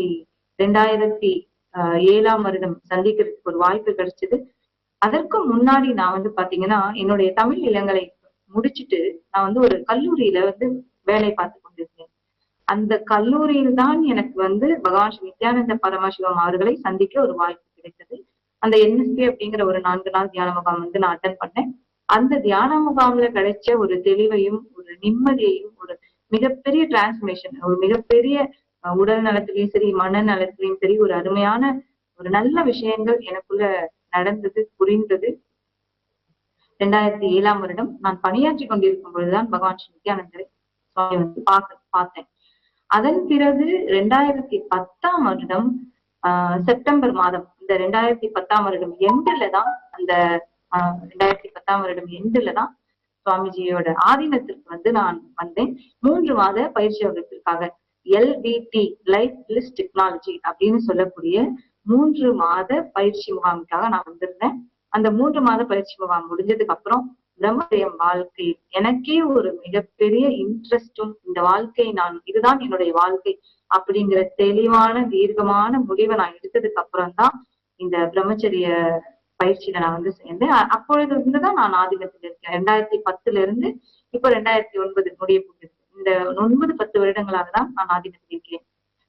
2007ஆம் வருடம் சந்திக்கிறதுக்கு ஒரு வாய்ப்பு கிடைச்சது. அதற்கு முன்னாடி நான் வந்து பாத்தீங்கன்னா என்னுடைய தமிழ் இளங்கலை முடிச்சுட்டு நான் வந்து ஒரு கல்லூரியில வந்து வேலை பார்த்து கொண்டிருந்தேன். அந்த கல்லூரியில் தான் எனக்கு வந்து பகவான் ஸ்ரீ நித்யானந்த பரமசிவம் அவர்களை சந்திக்க ஒரு வாய்ப்பு கிடைத்தது. அந்த NSP அப்படிங்கிற ஒரு 4 நாள் தியான முகாம் வந்து நான் அட்டன் பண்ணேன். அந்த தியான முகாம்ல கிடைச்ச ஒரு தெளிவையும் ஒரு நிம்மதியையும் ஒரு மிகப்பெரிய டிரான்ஸ்ஃபர்மேஷன், ஒரு மிகப்பெரிய உடல் நலத்திலையும் சரி மன நலத்திலையும் சரி ஒரு அருமையான ஒரு நல்ல விஷயங்கள் எனக்குள்ள நடந்தது, புரிந்தது. 2007ஆம் வருடம் நான் பணியாற்றி கொண்டிருக்கும் பொழுதுதான் பகவான் ஸ்ரீ நித்யானந்தரை சுவாமி வந்து பார்த்தேன். அதன் பிறகு 2010ஆம் வருடம் செப்டம்பர் மாதம், இந்த 2010ஆம் வருடம் எண்டுல தான் அந்த 2010ஆம் வருடம் எண்டுல தான் சுவாமிஜியோட ஆதீனத்திற்கு வந்து நான் வந்தேன். 3 மாத பயிற்சி வகுப்பிற்காக LBT லைஃப் பிளிஸ் டெக்னாலஜி அப்படின்னு சொல்லக்கூடிய 3 மாத பயிற்சி முகாமுக்காக நான் வந்திருந்தேன். அந்த 3 மாத பயிற்சி முகாம் முடிஞ்சதுக்கு அப்புறம் பிரம்மச்சரியம் வாழ்க்கை எனக்கே ஒரு மிகப்பெரிய இன்ட்ரெஸ்டும், இந்த வாழ்க்கை இதுதான் என்னுடைய வாழ்க்கை அப்படிங்கிற தெளிவான தீர்க்கமான முடிவை நான் எடுத்ததுக்கு அப்புறம் தான் இந்த பிரம்மச்சரிய பயிற்சியில நான் வந்து சேர்ந்தேன். அப்பொழுது இருந்துதான் நான் ஆதீனத்தில் இருக்கேன். 2010ல இருந்து இப்ப 2009 முடிய போகுது. இந்த 9-10 வருடங்களாக தான் நான் ஆதீனத்தில் இருக்கிறேன்.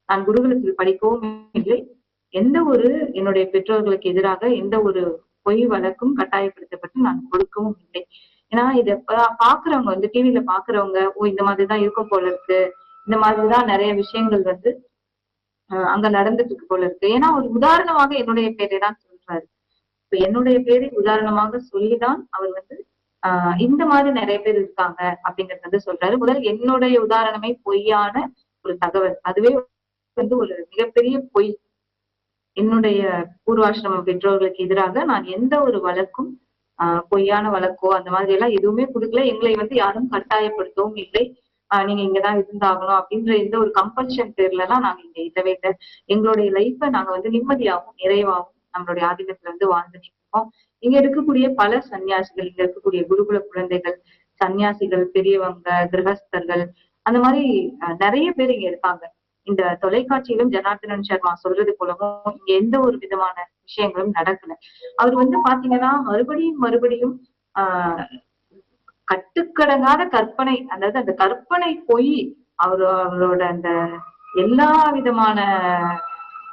நான் குருகுலத்தில் படிக்கவும் இல்லை, எந்த ஒரு என்னுடைய பெற்றோர்களுக்கு எதிராக எந்த ஒரு பொய் வழக்கும் கட்டாயப்படுத்தப்பட்டு நான் கொடுக்கவும் இல்லை. ஏன்னா இத பாக்குறவங்க வந்து டிவில பாக்குறவங்க இந்த மாதிரிதான் இருக்கும் போல இருக்கு, இந்த மாதிரிதான் நிறைய விஷயங்கள் வந்து அங்க நடந்துட்டு இருக்கு போல இருக்கு. ஏன்னா ஒரு உதாரணமாக என்னுடைய பேரை தான் சொல்றாரு. இப்ப என்னுடைய பேரை உதாரணமாக சொல்லிதான் அவர் வந்து இந்த மாதிரி நிறைய பேர் இருக்காங்க அப்படிங்கறது வந்து சொல்றாரு. முதல் என்னுடைய உதாரணமே பொய்யான ஒரு தகவல், அதுவே வந்து ஒரு மிகப்பெரிய பொய். என்னுடைய பூர்வாசிரம பெற்றோர்களுக்கு எதிராக நான் எந்த ஒரு வழக்கும் பொய்யான வழக்கோ அந்த மாதிரி எல்லாம் எதுவுமே கொடுக்கல. எங்களை வந்து யாரும் கட்டாயப்படுத்தவும் இல்லை. நீங்க இங்கதான் இருந்தாகணும் அப்படின்ற எந்த ஒரு கம்பல்ஷன் பேர்ல எல்லாம் நாங்க இங்க இல்லவே இல்லை. எங்களுடைய லைஃப நாங்க வந்து நிம்மதியாகவும் நிறைவாகவும் நம்மளுடைய ஆதீனத்துல வந்து வாழ்ந்துட்டு இருக்கோம். இங்க இருக்கக்கூடிய பல சன்னியாசிகள், இங்க இருக்கக்கூடிய குருகுல குழந்தைகள், சன்னியாசிகள், பெரியவங்க, கிரகஸ்தர்கள், அந்த மாதிரி நிறைய பேர் இங்க இருக்காங்க. இந்த தொலைக்காட்சியிலும் ஜனார்தனன் சர்மா சொல்றது போலவும் இங்க எந்த ஒரு விதமான விஷயங்களும் நடக்கல. அவர் வந்து பாத்தீங்கன்னா மறுபடியும் கட்டுக்கடங்காத கற்பனை, அதாவது அந்த கற்பனை பொய், அவரோட அந்த எல்லா விதமான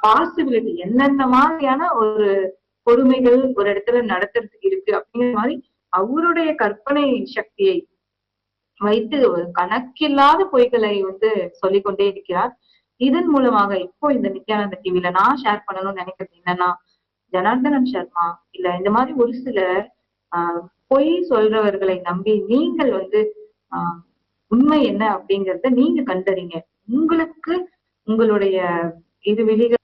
பாசிபிலிட்டி, என்னென்ன மாதிரியான ஒரு கொடுமைகள் ஒரு இடத்துல நடத்துறதுக்கு இருக்கு அப்படிங்கிற மாதிரி அவருடைய கற்பனை சக்தியை வைத்து கணக்கில்லாத பொய்களை வந்து சொல்லிக்கொண்டே இருக்கிறார். இதன் மூலமாக இப்போ இந்த நித்யானந்த டிவில நான் ஷேர் பண்ணணும்னு நினைக்கிறது என்னன்னா, ஜனார்தனன் சர்மா இல்ல இந்த மாதிரி ஒரு சில பொய் சொல்றவர்களை நம்பி நீங்கள் வந்து உண்மை என்ன அப்படிங்கறத நீங்க கண்டறிங்க. உங்களுக்கு உங்களுடைய இது விழிகள்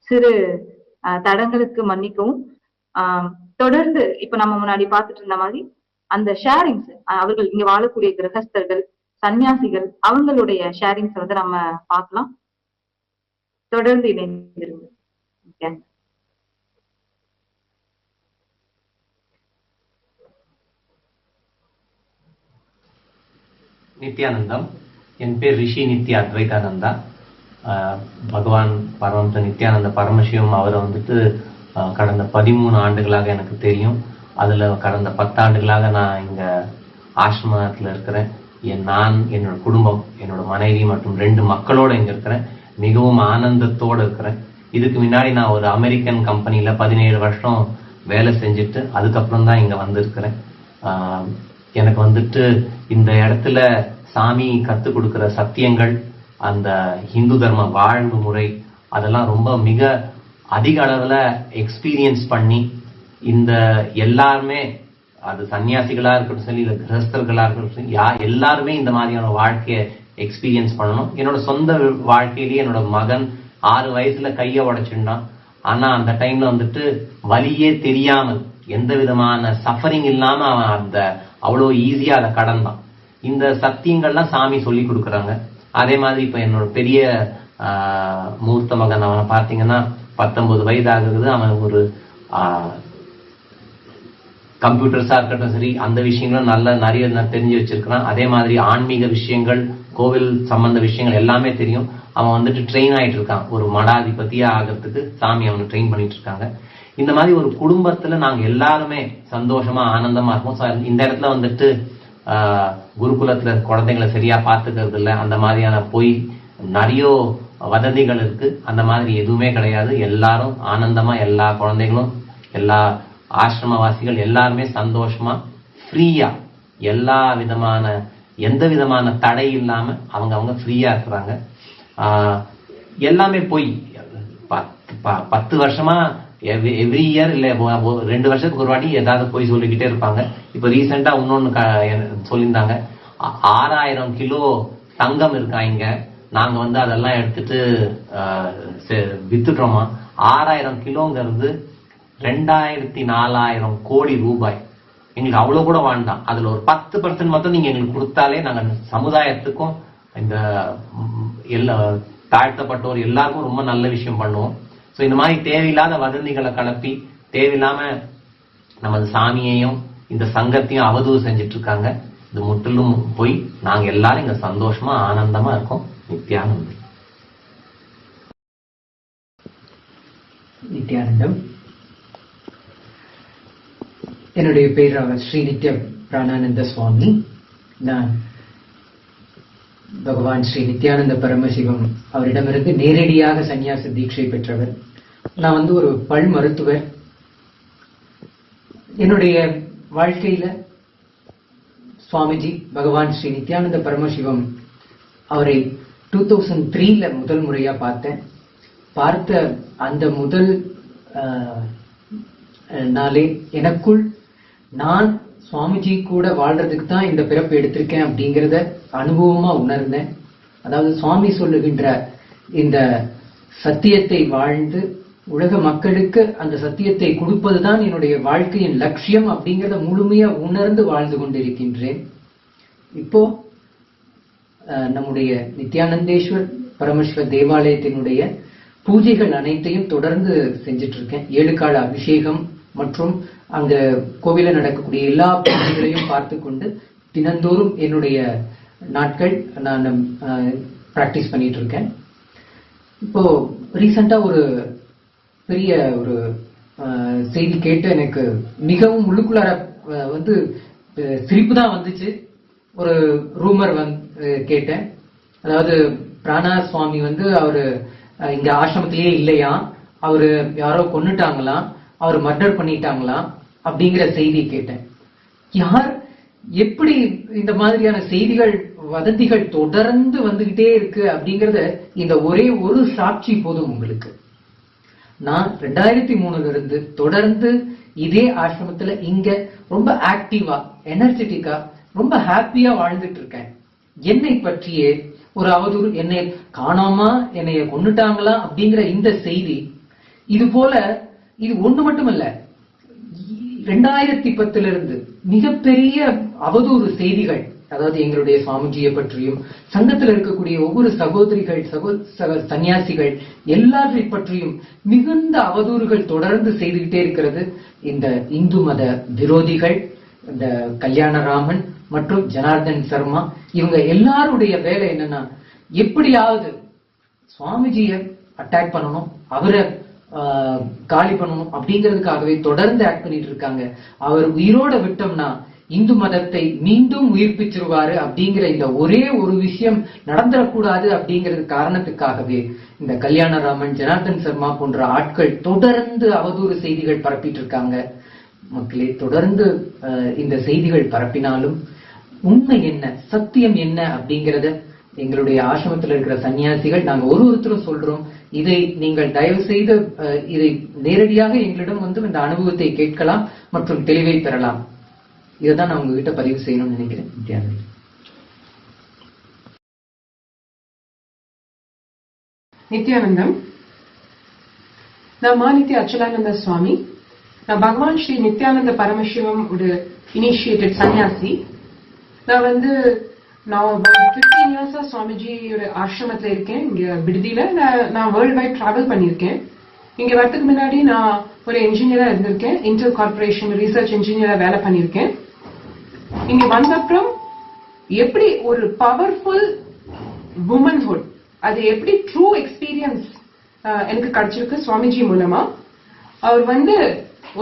சிறு தடங்களுக்கு மன்னிக்கவும். தொடர்ந்து இப்ப நம்ம முன்னாடி பார்த்துட்டு இருந்த மாதிரி அந்த ஷேரிங்ஸ், அவர்கள் இங்க வாழக்கூடிய கிரகஸ்தர்கள், சன்னியாசிகள், அவங்களுடைய ஷேரிங்ஸ் வந்து நம்ம பார்க்கலாம். தொடர்ந்து இணைந்திருங்க. நித்யானந்தம். என் பேர் ரிஷி நித்யா அத்வைதானந்தா. பகவான் பரமஹம்ச நித்யானந்த பரமசிவம் அவரை வந்துட்டு கடந்த 13 ஆண்டுகளாக எனக்கு தெரியும். அதுல கடந்த 10 ஆண்டுகளாக நான் இங்க ஆசிரமத்தில் இருக்கிறேன். நான், என்னோட குடும்பம், என்னோட மனைவி மற்றும் 2 மக்களோட இங்க இருக்கிறேன். மிகவும் ஆனந்தத்தோட இருக்கிறேன். இதுக்கு முன்னாடி நான் ஒரு அமெரிக்கன் கம்பெனில 17 வருஷம் வேலை செஞ்சுட்டு அதுக்கப்புறம் தான் இங்க வந்திருக்கிறேன். எனக்கு வந்துட்டு இந்த இடத்துல சாமி கத்து கொடுக்கிற சத்தியங்கள், அந்த ஹிந்து தர்ம வாழ்வு முறை, அதெல்லாம் ரொம்ப மிக அதிக அளவுல எக்ஸ்பீரியன்ஸ் பண்ணி, இந்த எல்லாருமே, அது சன்னியாசிகளா இருக்கட்டும் சரி, இல்ல கிரகஸ்தர்களா இருக்கட்டும் சரி, எல்லாருமே இந்த மாதிரியான வாழ்க்கைய எக்ஸ்பீரியன்ஸ் பண்ணணும். என்னோட சொந்த வாழ்க்கையிலேயே என்னோட மகன் 6 வயசுல கைய உடைச்சுட்டான். ஆனா அந்த டைம்ல வந்துட்டு வலியே தெரியாமல், எந்த விதமான சஃபரிங் இல்லாம அவன் அந்த அவ்வளோ ஈஸியா அதை கடந்தான். இந்த சத்தியங்கள்லாம் சாமி சொல்லி கொடுக்குறாங்க. அதே மாதிரி இப்ப என்னோட பெரிய மூர்த்த மகன், அவனை பார்த்தீங்கன்னா 19 வயது ஆகுது. அவன் ஒரு கம்ப்யூட்டர்ஸா இருக்கட்டும் சரி, அந்த விஷயங்களும் நிறைய தெரிஞ்சு வச்சிருக்கிறான். அதே மாதிரி ஆன்மீக விஷயங்கள், கோவில் சம்பந்த விஷயங்கள் எல்லாமே தெரியும். அவன் வந்துட்டு ட்ரெயின் ஆயிட்டு இருக்கான். ஒரு மடாதிபதியா ஆகிறதுக்கு சாமி அவனை ட்ரெயின் பண்ணிட்டு இருக்காங்க. இந்த மாதிரி ஒரு குடும்பத்துல நாங்க எல்லாருமே சந்தோஷமா ஆனந்தமா இருக்கோம். இந்த இடத்துல வந்துட்டு குருகுலத்துல குழந்தைங்களை சரியா பாத்துக்கிறது இல்லை, அந்த மாதிரியான போய் நிறைய வதந்திகள் இருக்கு. அந்த மாதிரி எதுவுமே கிடையாது. எல்லாரும் ஆனந்தமா, எல்லா குழந்தைகளும், எல்லா ஆசிரமவாசிகள் எல்லாருமே சந்தோஷமா ஃப்ரீயா, எல்லா விதமான எந்த விதமான தடை இல்லாம அவங்க ஃப்ரீயா இருக்கிறாங்க. எல்லாமே போய் 10 வருஷமா எவ்ரி இயர் இல்ல 2 வருஷத்துக்கு ஒரு வாட்டி ஏதாவது போய் சொல்லிக்கிட்டே இருப்பாங்க. இப்ப ரீசெண்டா இன்னொன்னு சொல்லியிருந்தாங்க, 6000 கிலோ தங்கம் இருக்கா இங்க, நாங்க வந்து அதெல்லாம் எடுத்துட்டு வித்துட்டோமா. 6000 கிலோங்கிறது 2400 கோடி ரூபாய். எங்களுக்கு அவ்வளவு கூட வேண்டாம், அதுல ஒரு 10% மட்டும் நீங்க எங்களுக்கு கொடுத்தாலே நாங்க சமுதாயத்துக்கும் இந்த எல்லா தாழ்த்தப்பட்டோர் எல்லாருக்கும் ரொம்ப நல்ல விஷயம் பண்ணுவோம். ஸோ இந்த மாதிரி தேவையில்லாத வதந்திகளை கலப்பி தேவையில்லாம நமது சாமியையும் இந்த சங்கத்தையும் அவதூறு செஞ்சுட்டு இருக்காங்க. இது முற்றிலும் போய் நாங்க எல்லாரும் இங்க சந்தோஷமா ஆனந்தமா இருக்கோம். நித்யானந்தம். நித்யானந்தம். என்னுடைய பேர் ஸ்ரீ நித்ய பிராணானந்த சுவாமி. நான் பகவான் ஸ்ரீ நித்யானந்த பரமசிவம் அவரிடமிருந்து நேரடியாக சன்னியாச தீட்சை பெற்றவர். நான் வந்து ஒரு பல் மருத்துவர். என்னுடைய வாழ்க்கையில சுவாமிஜி பகவான் ஸ்ரீ நித்யானந்த பரமசிவம் அவரை 2003 முதல் முறையா பார்த்தேன். பார்த்த அந்த முதல் நாளே எனக்குள் நான் சுவாமிஜி கூட வாழ்றதுக்கு தான் இந்த பிறப்பு எடுத்திருக்கேன் அப்படிங்கிறத அனுபவமா உணர்ந்தேன். அதாவது சுவாமி சொல்லுகின்ற இந்த சத்தியத்தை வாழ்ந்து உலக மக்களுக்கு அந்த சத்தியத்தை கொடுப்பதுதான் என்னுடைய வாழ்க்கையின் லட்சியம் அப்படிங்கிறத முழுமையா உணர்ந்து வாழ்ந்து கொண்டிருக்கின்றேன். இப்போ நம்முடைய நித்யானந்தேஸ்வர் பரமேஸ்வர் தேவாலயத்தினுடைய பூஜைகள் அனைத்தையும் தொடர்ந்து செஞ்சிட்டு இருக்கேன். 7 கால அபிஷேகம் மற்றும் அங்க கோவில நடக்கக்கூடிய எல்லா பூஜைகளையும் பார்த்து கொண்டு தினந்தோறும் என்னுடைய நாட்கள் நான் பிராக்டிஸ் பண்ணிட்டு இருக்கேன். இப்போ ரீசெண்டா ஒரு பெரிய ஒரு செய்தி கேட்டு எனக்கு மிகவும் உள்ளுக்குள்ளார வந்து சிரிப்பு தான் வந்துச்சு. ஒரு ரூமர் கேட்டேன். அதாவது பிராணா சுவாமி வந்து அவரு இங்க ஆசிரமத்திலேயே இல்லையா, அவரு யாரோ கொன்னுட்டாங்களாம், அவர் மர்டர் பண்ணிட்டாங்களாம் அப்படிங்கிற செய்தி கேட்டேன். யார் எப்படி இந்த மாதிரியான செய்திகள் வதந்திகள் தொடர்ந்து வந்துகிட்டே இருக்கு அப்படிங்கறத இந்த ஒரே ஒரு சாட்சி போதும் உங்களுக்கு. நான் 2003 இருந்து தொடர்ந்து இதே ஆசிரமத்துல இங்க ரொம்ப ஆக்டிவா, எனர்ஜெட்டிக்கா, ரொம்ப ஹாப்பியா வாழ்ந்துட்டு இருக்கேன். என்னை பற்றியே ஒரு அவதூறு, என்னை காணாமா என்னைய கொன்னுட்டாங்களா அப்படிங்கிற இந்த செய்தி. இது போல இது ஒண்ணு மட்டுமல்ல, 2010 இருந்து மிகப்பெரிய அவதூறு செய்திகள், அதாவது எங்களுடைய சுவாமிஜியை பற்றியும் சங்கத்தில் இருக்கக்கூடிய ஒவ்வொரு சகோதரிகள் சன்னியாசிகள் எல்லாரை பற்றியும் மிகுந்த அவதூறுகள் தொடர்ந்து செய்துகிட்டே இருக்கிறது இந்த இந்து மத விரோதிகள். இந்த கல்யாணராமன் மற்றும் ஜனார்தன் சர்மா இவங்க எல்லாருடைய வேலை என்னன்னா, எப்படியாவது சுவாமிஜியை அட்டாக் பண்ணணும், அவரை காலி பண்ணணும் அப்படிங்கிறதுக்காகவே தொடர்ந்து ஆக்ட் பண்ணிட்டு இருக்காங்க. அவர் உயிரோட விட்டோம்னா இந்து மதத்தை மீண்டும் உயிர்ப்பிச்சிருவாரு அப்படிங்கிற இந்த ஒரே ஒரு விஷயம் நடந்துடக்கூடாது அப்படிங்கிறது காரணத்துக்காகவே இந்த கல்யாணராமன், ஜனார்தன் சர்மா போன்ற ஆட்கள் தொடர்ந்து அவதூறு செய்திகள் பரப்பிட்டு இருக்காங்க. மக்களே, தொடர்ந்து இந்த செய்திகள் பரப்பினாலும் உண்மை என்ன, சத்தியம் என்ன அப்படிங்கறத எங்களுடைய ஆசிரமத்தில் இருக்கிற சன்னியாசிகள் நாங்க ஒருத்தரும் சொல்றோம். இதை நீங்கள் தயவு செய்து இதை நேரடியாக எங்களிடம் வந்து இந்த அனுபவத்தை கேட்கலாம் மற்றும் தெளிவை பெறலாம். இதைதான் நான் உங்ககிட்ட பதிவு செய்யணும்னு நினைக்கிறேன். நித்யானந்தம். நான் மாநித்ய அச்சலானந்த சுவாமி. நான் பகவான் ஸ்ரீ நித்யானந்த பரமசிவம் ஒரு இனிஷியேட்டட் சன்னியாசி. நான் 15 இயர்ஸா சுவாமிஜியோட ஆசிரமத்துல இருக்கேன். இங்க விடுதியில நான் வேர்ல்ட் வைட் டிராவல் பண்ணியிருக்கேன். இங்க வரதுக்கு முன்னாடி நான் ஒரு என்ஜினியரா இருந்திருக்கேன். இன்டெல் கார்பரேஷன் ரிசர்ச் என்ஜினியரா வேலை பண்ணியிருக்கேன். இங்க வந்தப்புறம் எப்படி ஒரு பவர்ஃபுல் வுமன்ஹுட், அது எப்படி ட்ரூ எக்ஸ்பீரியன்ஸ் எனக்கு கிடைச்சிருக்கு சுவாமிஜி மூலமா. அவர்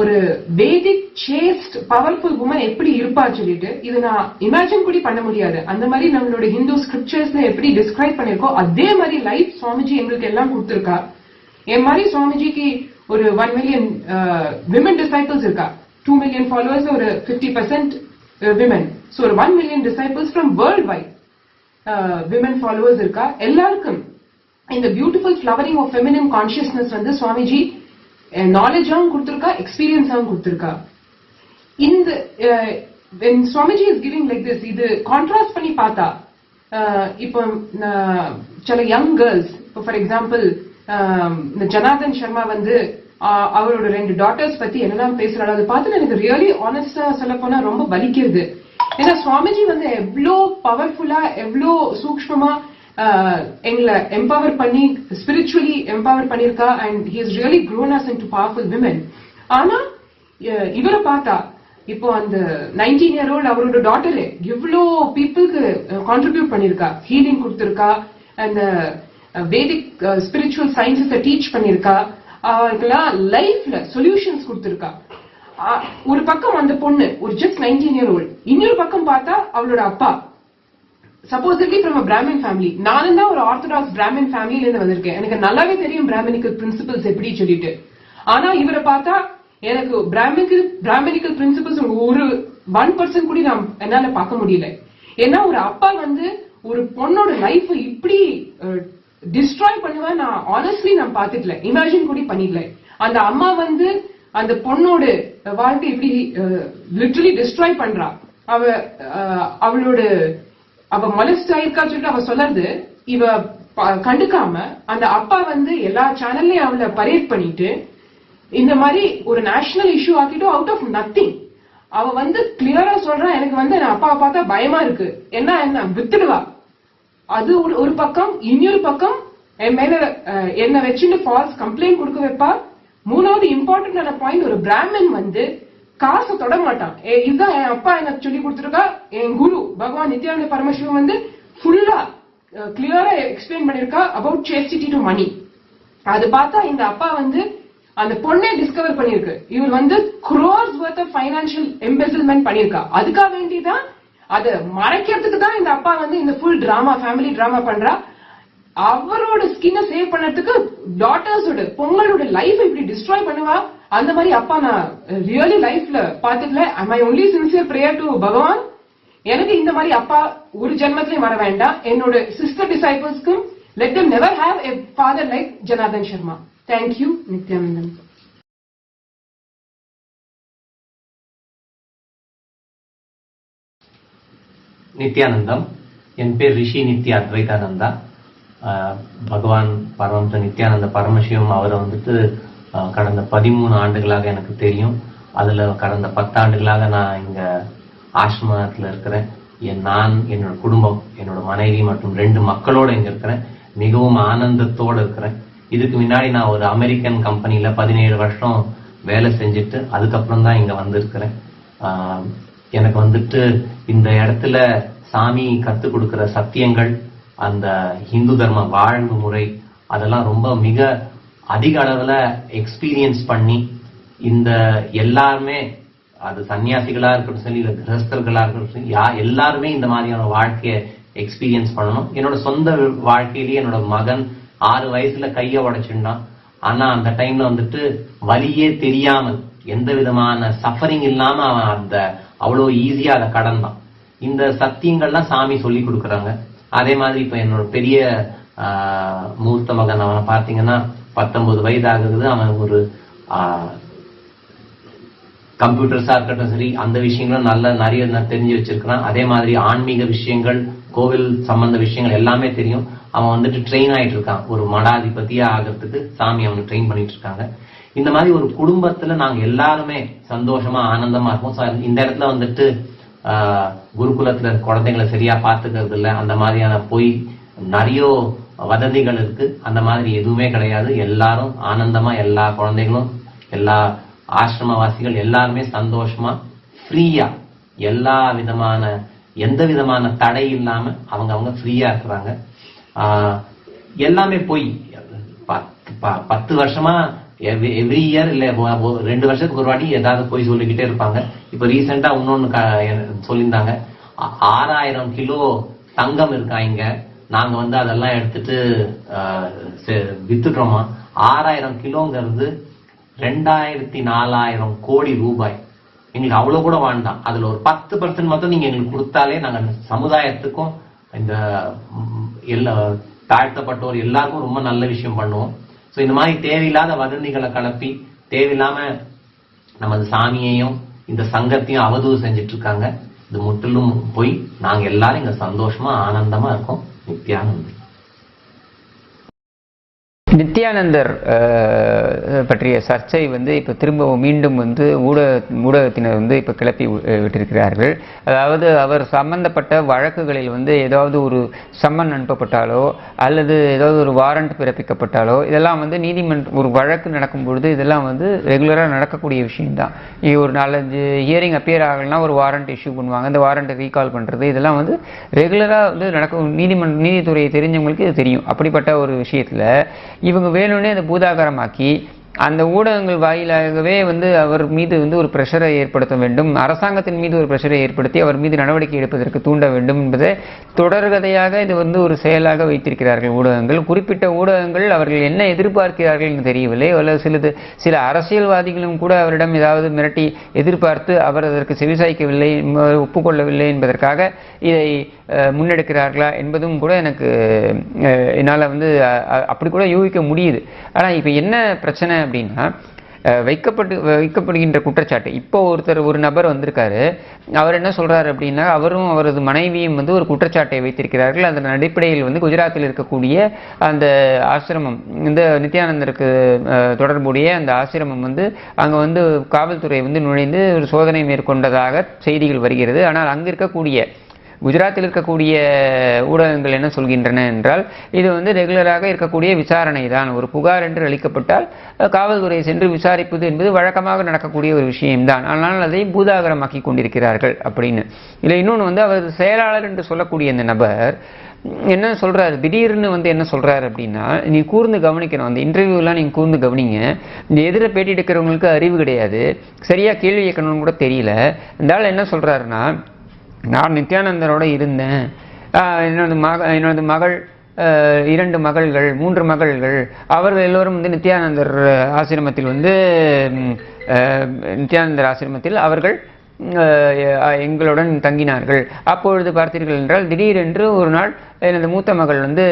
ஒரு வேதிக் சேஸ்ட் பவர்ஃபுல் வுமன் எப்படி இருப்பா சொல்லிட்டு இது நான் இமேஜின் கூட பண்ண முடியாது. அந்த மாதிரி நம்மளோட ஹிந்து ஸ்கிரிப்சர்ஸ்ல எப்படி டிஸ்கிரைப் பண்ணிருக்கோ அதே மாதிரி லைஃப் சுவாமிஜி எங்களுக்கு எல்லாம் கொடுத்திருக்கா. என் மாதிரி சுவாமிஜிக்கு ஒரு 1 மில்லியன் விமன் டிசைபிள்ஸ் இருக்கா. 2 மில்லியன் ஃபாலோவர்ஸ், ஒரு 50% விமன். ஸோ ஒரு 1 million disciples from world wide women followers இருக்கா. எல்லாருக்கும் இந்த beautiful flowering of feminine consciousness Swamiji நாலேஜாவும் கொடுத்திருக்கா, எக்ஸ்பீரியன்ஸாவும் கொடுத்திருக்கா. இந்த when Swamiji is giving like this, இது கான்ட்ராஸ்ட் பண்ணி பார்த்தா இப்போ சில யங் கேர்ள்ஸ், இப்போ ஃபார் எக்ஸாம்பிள் இந்த ஜனார்தன் சர்மா அவரோட 2 டாட்டர்ஸ் பத்தி என்னெல்லாம் பேசுறாரு அதை பார்த்து எனக்கு ரியலி ஆனஸ்டா சொல்ல போனா ரொம்ப வலிக்கிறது. ஏன்னா சுவாமிஜி எவ்வளோ பவர்ஃபுல்லா எவ்வளோ சூக்ஷ்மமா எங்களை எம்பவர் பண்ணி ஸ்பிரிச்சுவலி எம்பவர் பண்ணிருக்கா. And he is really grown as into powerful women. ஆனா இவரை பார்த்தா இப்போ அந்த 19-year-old அவரோட டாட்டரே இவ்வளோ பீப்புளுக்கு கான்ட்ரிபியூட் பண்ணிருக்கா, ஹீலிங் கொடுத்திருக்கா, அந்த வேதிக் ஸ்பிரிச்சுவல் சயின்சஸை டீச் பண்ணிருக்கா, அவருக்கெல்லாம் லைஃப்ல சொல்யூஷன்ஸ் கொடுத்திருக்கா. ஒரு பக்கம் அந்த பொண்ணு ஒரு ஜஸ்ட் 19-year-old, இன்னொரு பக்கம் பார்த்தா அவளோட அப்பா supposedly from a Brahmin family. நானும் தான் ஒரு ஆர்த்தடாக்ஸ் பிராமின் ஃபேமிலில இருந்து வந்திருக்கேன். எனக்கு நல்லாவே தெரியும் பிராமணிக்கல் பிரின்சிபல்ஸ் எப்படி சொல்லிட்டு. ஆனா இவரை பார்த்தா எனக்கு பிராமணிக்கல் பிரின்சிபல்ஸ் ஒரு 1% கூட என்னால பார்க்க முடியல. ஏன்னா ஒரு அப்பா ஒரு பொண்ணோட லைஃப் இப்படி டிஸ்ட்ராய் பண்ணுவேன் நான் ஆனஸ்ட்லி நான் பார்த்துக்கல, இமேஜின் கூட பண்ணிக்கல. அந்த அம்மா அந்த பொண்ணோட வாழ்க்கை இப்படி லிட்டரலி டிஸ்ட்ராய் பண்றா. அவ மனசு ஆயிருக்கா சொல்லிட்டு அவ சொல்றது இவ கண்டுக்காம அந்த அப்பா எல்லா சேனல்லையும் அவளை பரேட் பண்ணிட்டு இந்த மாதிரி ஒரு நேஷனல் இஷ்யூ ஆக்கிட்டு அவுட் ஆஃப் நத்திங் அவ கிளியரா சொல்றா, எனக்கு என் அப்பாவை பார்த்தா பயமா இருக்கு, என்ன வித்துடுவா. அது ஒரு பக்கம். இன்னொரு பக்கம் என் மேல என்ன வச்சுட்டு ஃபால்ஸ் கம்ப்ளைண்ட் கொடுக்க வைப்பா. மூணாவது இம்பார்ட்டன்டான பாயிண்ட், ஒரு பிராமன் காசை தொட மாட்டான். இதுதான் என் அப்பா எனக்கு சொல்லி கொடுத்துருக்கா. என் குரு பகவான் நித்யானந்த பரமசிவம் ஃபுல்லா கிளியரா எக்ஸ்பிளைன் பண்ணிருக்கா அபவுட் சேஸ்டிட்டி டு மணி. அது பார்த்தா இந்த அப்பா அந்த பொண்ணை டிஸ்கவர் பண்ணிருக்கு. இவர் crores worth of financial embezzlement பண்ணிருக்கா. அதுக்காக வேண்டிதான் அதை மறைக்கிறதுக்கு தான் இந்த அப்பா இந்த ஃபுல் டிராமா, ஃபேமிலி டிராமா பண்றா. அவரோட ஸ்கின்னை சேவ் பண்ணறதுக்கு டாட்டர்ஸோட பொங்களோட லைஃப் இப்படி டிஸ்ட்ராய் பண்ணுவா. அந்த மாதிரி அப்பா நான் ரியலி லைஃப்ல பாத்துக்கல. My only sincere prayer to Bhagavan, எனக்கு இந்த மாதிரி அப்பா ஒரு ஜென்மத்திலையும் வர வேண்டாம். என்னோட sister டிசைபிள்ஸ்க்கும் let them never have a father like Janardhan Sharma. Thank you, Nityanandam. Nityanandam. என் பேர் ரிஷி நித்யா அத்வைதானந்தா. பகவான் பரமஹம்ச நித்யானந்த பரமசிவம் அவரை வந்துட்டு கடந்த 13 ஆண்டுகளாக எனக்கு தெரியும். அதுல கடந்த 10 ஆண்டுகளாக நான் இங்க ஆசிரமத்தில் இருக்கிறேன். நான், என்னோட குடும்பம், என்னோட மனைவி மற்றும் 2 மக்களோட இங்க இருக்கிறேன். மிகவும் ஆனந்தத்தோட இருக்கிறேன். இதுக்கு முன்னாடி நான் ஒரு அமெரிக்கன் கம்பெனில 17 வருஷம் வேலை செஞ்சுட்டு அதுக்கப்புறம் தான் இங்க வந்திருக்கிறேன். எனக்கு வந்துட்டு இந்த இடத்துல சாமி கத்துக் கொடுக்கிற சத்தியங்கள், அந்த இந்து தர்ம வாழ்வு முறை, அதெல்லாம் ரொம்ப மிக அதிக அளவுல எக்ஸ்பீரியன்ஸ் பண்ணி இந்த எல்லாருமே, அது சன்னியாசிகளா இருக்கட்டும் சரி, இல்ல கிரகஸ்தர்களா இருக்கட்டும் சரி, எல்லாருமே இந்த மாதிரியான வாழ்க்கைய எக்ஸ்பீரியன்ஸ் பண்ணணும். என்னோட சொந்த வாழ்க்கையிலேயே என்னோட மகன் 6 வயசுல கைய உடைச்சுட்டான். ஆனா அந்த டைம்ல வந்துட்டு வலியே தெரியாமல், எந்த விதமான சஃபரிங் இல்லாம அவன் அந்த அவ்வளவு ஈஸியா அதை கடந்தான். இந்த சத்தியங்கள்லாம் சாமி சொல்லி கொடுக்குறாங்க. அதே மாதிரி இப்ப என்னோட பெரிய மூர்த்த மகன், அவனை பார்த்தீங்கன்னா 19 வயது ஆகுது. அவன் ஒரு கம்ப்யூட்டர்ஸா இருக்கட்டும் சரி, அந்த விஷயங்களும் நிறைய தெரிஞ்சு வச்சிருக்கிறான். அதே மாதிரி ஆன்மீக விஷயங்கள், கோவில் சம்பந்த விஷயங்கள் எல்லாமே தெரியும். அவன் வந்துட்டு ட்ரெயின் ஆயிட்டு இருக்கான். ஒரு மடாதிபதியா ஆகிறதுக்கு சாமி அவனை ட்ரெயின் பண்ணிட்டு இருக்காங்க. இந்த மாதிரி ஒரு குடும்பத்துல நாங்க எல்லாருமே சந்தோஷமா ஆனந்தமா இருக்கோம். இந்த இடத்துல வந்துட்டு குருகுலத்துல குழந்தைங்களை சரியா பாத்துக்கிறது இல்லை, அந்த மாதிரியான போய் நிறைய வதந்திகள் இருக்கு. அந்த மாதிரி எதுவுமே கிடையாது. எல்லாரும் ஆனந்தமா, எல்லா குழந்தைகளும், எல்லா ஆசிரமவாசிகள் எல்லாருமே சந்தோஷமா ஃப்ரீயா, எல்லா விதமான எந்த விதமான தடை இல்லாம அவங்க ஃப்ரீயா இருக்கிறாங்க. எல்லாமே போய் 10 வருஷமா எவ்ரி இயர் இல்ல 2 வருஷத்துக்கு ஒரு வாட்டி ஏதாவது போய் சொல்லிக்கிட்டே இருப்பாங்க. இப்ப ரீசெண்டா இன்னொன்னு சொல்லியிருந்தாங்க, 6000 கிலோ தங்கம் இருக்கா இங்க, நாங்க அதெல்லாம் எடுத்துட்டு வித்துட்டோமா. 6000 கிலோங்கிறது 2400 கோடி ரூபாய். எங்களுக்கு அவ்வளவு கூட வேண்டாம், அதுல ஒரு 10% மட்டும் நீங்க எங்களுக்கு கொடுத்தாலே நாங்க சமுதாயத்துக்கும் இந்த எல்லா தாழ்த்தப்பட்டோர் எல்லாருக்கும் ரொம்ப நல்ல விஷயம் பண்ணுவோம். ஸோ இந்த மாதிரி தேவையில்லாத வதந்திகளை கலப்பி தேவையில்லாம நமது சாமியையும் இந்த சங்கத்தையும் அவதூறு செஞ்சுட்டு இருக்காங்க. இது முற்றிலும் போய் நாங்க எல்லாரும் இங்க சந்தோஷமா ஆனந்தமா இருக்கோம். நித்யானந்தர். நித்யானந்தர் பற்றிய சர்ச்சை இப்போ திரும்பவும் மீண்டும் ஊடகத்தினர் இப்போ கிளப்பி விட்டிருக்கிறார்கள். அதாவது அவர் சம்பந்தப்பட்ட வழக்குகளில் ஏதாவது ஒரு சம்மன் அனுப்பப்பட்டாலோ அல்லது ஏதாவது ஒரு வாரண்ட் பிறப்பிக்கப்பட்டாலோ இதெல்லாம் நீதிமன்றம் ஒரு வழக்கு நடக்கும் பொழுது இதெல்லாம் ரெகுலராக நடக்கக்கூடிய விஷயம்தான். ஒரு 4-5 ஹியரிங் அப்பியர் ஆகலைன்னா ஒரு வாரண்ட் இஷ்யூ பண்ணுவாங்க. அந்த வாரண்ட்டை ரீகால் பண்ணுறது இதெல்லாம் ரெகுலராக நடக்கும். நீதித்துறையை தெரிஞ்சவங்களுக்கு இது தெரியும். அப்படிப்பட்ட ஒரு விஷயத்தில் இவங்க வேணும்னே அதை பூதாகரமாக்கி அந்த ஊடகங்கள் வாயிலாகவே அவர் மீது ஒரு பிரஷரை ஏற்படுத்த வேண்டும், அரசாங்கத்தின் மீது ஒரு பிரஷரை ஏற்படுத்தி அவர் மீது நடவடிக்கை எடுப்பதற்கு தூண்ட வேண்டும் என்பதை தொடர்கதையாக இது ஒரு செயலாக வைத்திருக்கிறார்கள் ஊடகங்கள். குறிப்பிட்ட ஊடகங்கள் அவர்கள் என்ன எதிர்பார்க்கிறார்கள் என்று தெரியவில்லை. அல்லது சில அரசியல்வாதிகளும் கூட அவரிடம் ஏதாவது மிரட்டி எதிர்பார்த்து அவர் அதற்கு செவிசாய்க்கவில்லை, ஒப்புக்கொள்ளவில்லை என்பதற்காக இதை முன்னெடுக்கிறார்களா என்பதும் கூட எனக்கு என்னால் அப்படி கூட யூகிக்க முடியுது. ஆனால் இப்போ என்ன பிரச்சனை அப்படின்னா, வைக்கப்படுகின்ற குற்றச்சாட்டு, இப்போ ஒரு நபர் வந்திருக்காரு, அவர் என்ன சொல்றாரு அப்படின்னா, அவரும் அவரது மனைவியும் ஒரு குற்றச்சாட்டை வைத்திருக்கிறார்கள். அதன் அடிப்படையில் குஜராத்தில் இருக்கக்கூடிய அந்த ஆசிரமம், இந்த நித்யானந்தருக்கு தொடர்புடைய அந்த ஆசிரமம் அங்கே காவல்துறை நுழைந்து ஒரு சோதனை மேற்கொண்டதாக செய்திகள் வருகிறது. ஆனால் அங்கு இருக்கக்கூடிய குஜராத்தில் இருக்கக்கூடிய ஊடகங்கள் என்ன சொல்கின்றன என்றால், இது ரெகுலராக இருக்கக்கூடிய விசாரணை தான். ஒரு புகார் என்று அளிக்கப்பட்டால் காவல்துறை சென்று விசாரிப்பது என்பது வழக்கமாக நடக்கக்கூடிய ஒரு விஷயம்தான். ஆனால் அதை பூதாகரமாக்கி கொண்டிருக்கிறார்கள் அப்படின்னு. இல்லை இன்னொன்று அவர் செயலாளர் என்று சொல்லக்கூடிய அந்த நபர் என்ன சொல்றாரு, திடீர்னு என்ன சொல்றாரு அப்படின்னா, நீ கூர்ந்து கவனிக்கணும், அந்த இன்டர்வியூலாம் நீங்க கூர்ந்து கவனிங்க. இந்த எதிர பேட்டி எடுக்கிறவங்களுக்கு அறிவு கிடையாது, சரியா கேள்வி கேட்கணும்னு கூட தெரியல. இந்த ஆள் என்ன சொல்றாருன்னா, நான் நித்யானந்தரோட இருந்தேன், என்னோட மகள், 2 மகள்கள், 3 மகள்கள், அவர்கள் எல்லோரும் நித்யானந்தர் ஆசிரமத்தில் நித்யானந்தர் ஆசிரமத்தில் அவர்கள் எங்களுடன் தங்கினார்கள். அப்பொழுது பார்த்தீர்கள் என்றால் திடீரென்று ஒரு நாள் எனது மூத்த மகள் வந்து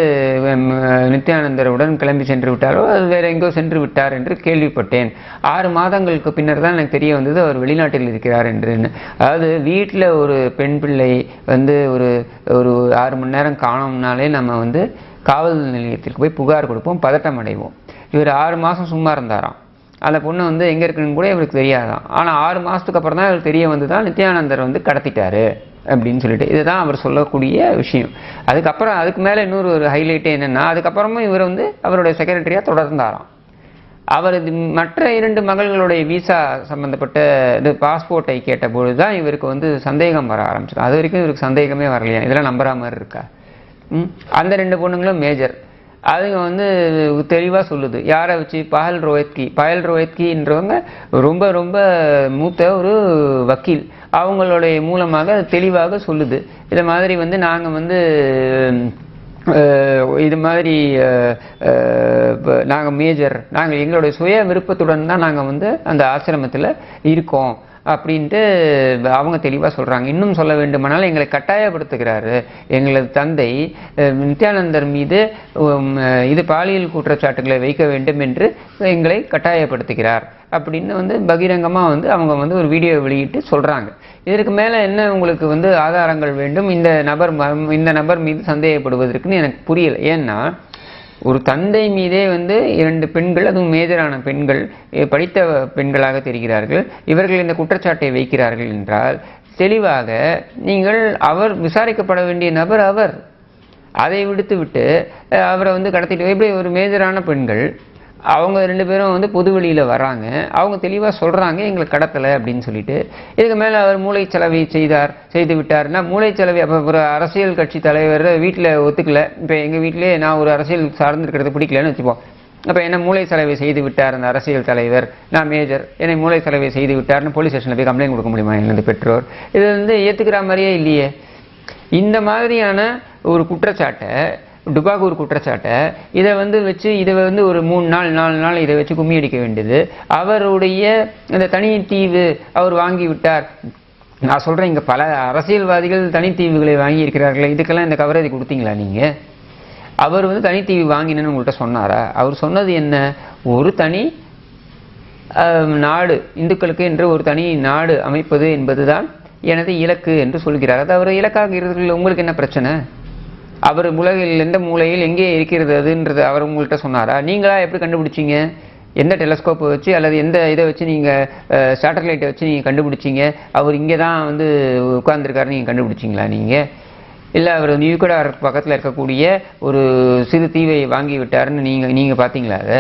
நித்யானந்தருடன் கிளம்பி சென்று விட்டாரோ அது வேற எங்கோ சென்று விட்டார் என்று கேள்விப்பட்டேன். 6 மாதங்களுக்கு பின்னர் தான் எனக்கு தெரிய வந்தது அவர் வெளிநாட்டில் இருக்கிறார் என்று. அதாவது வீட்டில் ஒரு பெண் பிள்ளை வந்து ஒரு 6 மணி நேரம் காணோம்னாலே நம்ம வந்து காவல் நிலையத்திற்கு போய் புகார் கொடுப்போம், பதட்டம் அடைவோம். இவர் 6 மாதம் சும்மா இருந்தாராம். அந்த பொண்ணு வந்து எங்கே இருக்குன்னு கூட இவருக்கு தெரியாதான். ஆனால் 6 மாதத்துக்கு அப்புறம் தான் இவருக்கு தெரிய வந்து தான் நித்யானந்தர் வந்து கடத்திட்டாரு அப்படின்னு சொல்லிட்டு இதுதான் அவர் சொல்லக்கூடிய விஷயம். அதுக்கப்புறம் அதுக்கு மேலே இன்னொரு ஹைலைட்டே என்னென்னா அதுக்கப்புறமும் இவர் வந்து அவருடைய செக்ரட்டரியாக தொடர்ந்தாராம். அவர் மற்ற 2 மகள்களுடைய விசா சம்பந்தப்பட்ட இது பாஸ்போர்ட்டை கேட்டபொழுது தான் இவருக்கு வந்து சந்தேகம் வர ஆரம்பிச்சிடும். அது வரைக்கும் இவருக்கு சந்தேகமே வரலையா, இதெல்லாம் நம்புற மாதிரி இருக்கா. அந்த 2 பொண்ணுங்களும் மேஜர். அதுங்க வந்து தெளிவாக சொல்லுது. யாரை வச்சு? பாயல் ரோஹத்கின்றவங்க ரொம்ப ரொம்ப மூத்த ஒரு வக்கீல். அவங்களுடைய மூலமாக தெளிவாக சொல்லுது. இதை மாதிரி வந்து நாங்கள் வந்து இது மாதிரி நாங்கள் மேஜர், நாங்கள் எங்களுடைய சுய விருப்பத்துடன் தான் நாங்கள் வந்து அந்த ஆசிரமத்தில் இருக்கோம் அப்படின்ட்டு அவங்க தெளிவாக சொல்கிறாங்க. இன்னும் சொல்ல வேண்டுமானால் எங்களை கட்டாயப்படுத்துகிறாரு. எங்களது தந்தை நித்யானந்தர் மீது இது பாலியல் குற்றச்சாட்டுகளை வைக்க வேண்டும் என்று எங்களை கட்டாயப்படுத்துகிறார் அப்படின்னு வந்து பகிரங்கமாக வந்து அவங்க வந்து ஒரு வீடியோ வெளியிட்டு சொல்கிறாங்க. இதற்கு மேலே என்ன உங்களுக்கு வந்து ஆதாரங்கள் வேண்டும் இந்த நபர் மீது சந்தேகப்படுவதற்குன்னு எனக்கு புரியலை. ஏன்னா ஒரு தந்தை மீதே வந்து 2 பெண்கள், அதுவும் மேஜரான பெண்கள், படித்த பெண்களாக தெரிகிறார்கள், இவர்கள் இந்த குற்றச்சாட்டை வைக்கிறார்கள் என்றால் தெளிவாக நீங்கள் அவர் விசாரிக்கப்பட வேண்டிய நபர் அவர். அதை விடுத்து அவரை வந்து கடத்திட்டு எப்படி ஒரு மேஜரான பெண்கள் அவங்க 2 பேரும் வந்து பொது வெளியில் வராங்க, அவங்க தெளிவாக சொல்கிறாங்க எங்களை கடத்தலை அப்படின்னு சொல்லிட்டு. இதுக்கு மேலே அவர் மூளைச்சலவை செய்து விட்டார்னா மூளைச்சலவை அப்போ ஒரு அரசியல் கட்சி தலைவர் வீட்டில் ஒத்துக்கலை. இப்போ எங்கள் வீட்டிலே நான் ஒரு அரசியல் சார்ந்திருக்கிறது பிடிக்கலன்னு வச்சுப்போம். அப்போ என்ன மூளை செலவை செய்து விட்டார் அந்த அரசியல் தலைவர், நான் மேஜர், என்னை மூளை செலவை செய்து விட்டார்னு போலீஸ் ஸ்டேஷனில் போய் கம்ப்ளைண்ட் கொடுக்க முடியுமா எனது பெற்றோர்? இது வந்து ஏற்றுக்கிற மாதிரியே இல்லையே. இந்த மாதிரியான ஒரு குற்றச்சாட்டை, டுபாகூர் குற்றச்சாட்டை இதை வந்து வச்சு இதை வந்து ஒரு 3 நாள் 4 நாள் இதை வச்சு கும்மி அடிக்க வேண்டியது. அவருடைய இந்த தனித்தீவு அவர் வாங்கி விட்டார். நான் சொல்கிறேன், இங்கே பல அரசியல்வாதிகள் தனித்தீவுகளை வாங்கி இருக்கிறார்களே, இதுக்கெல்லாம் இந்த கவரேஜ் கொடுத்தீங்களா நீங்கள்? அவர் வந்து தனித்தீவு வாங்கினேன்னு உங்கள்கிட்ட சொன்னாரா? அவர் சொன்னது என்ன? ஒரு தனி நாடு, இந்துக்களுக்கு என்று ஒரு தனி நாடு அமைப்பது என்பதுதான் எனது இலக்கு என்று சொல்கிறார். அது அவர் இலக்காக இருக்கிறது. உங்களுக்கு என்ன பிரச்சனை? அவர் உலகில் எந்த மூலையில் எங்கே இருக்கிறது அதுன்றது அவர் உங்கள்கிட்ட சொன்னாரா? நீங்களா எப்படி கண்டுபிடிச்சிங்க? எந்த டெலஸ்கோப்பை வச்சு அல்லது எந்த இதை வச்சு நீங்கள் சேட்டலைட்டை வச்சு நீங்கள் கண்டுபிடிச்சிங்க அவர் இங்கே தான் வந்து உட்கார்ந்துருக்காரு நீங்கள் கண்டுபிடிச்சிங்களா? நீங்கள் இல்லை அவர் நியூக்ளியர் பக்கத்தில் இருக்கக்கூடிய ஒரு சிறு தீவை வாங்கி விட்டாருன்னு நீங்கள் பார்த்தீங்களா? அதை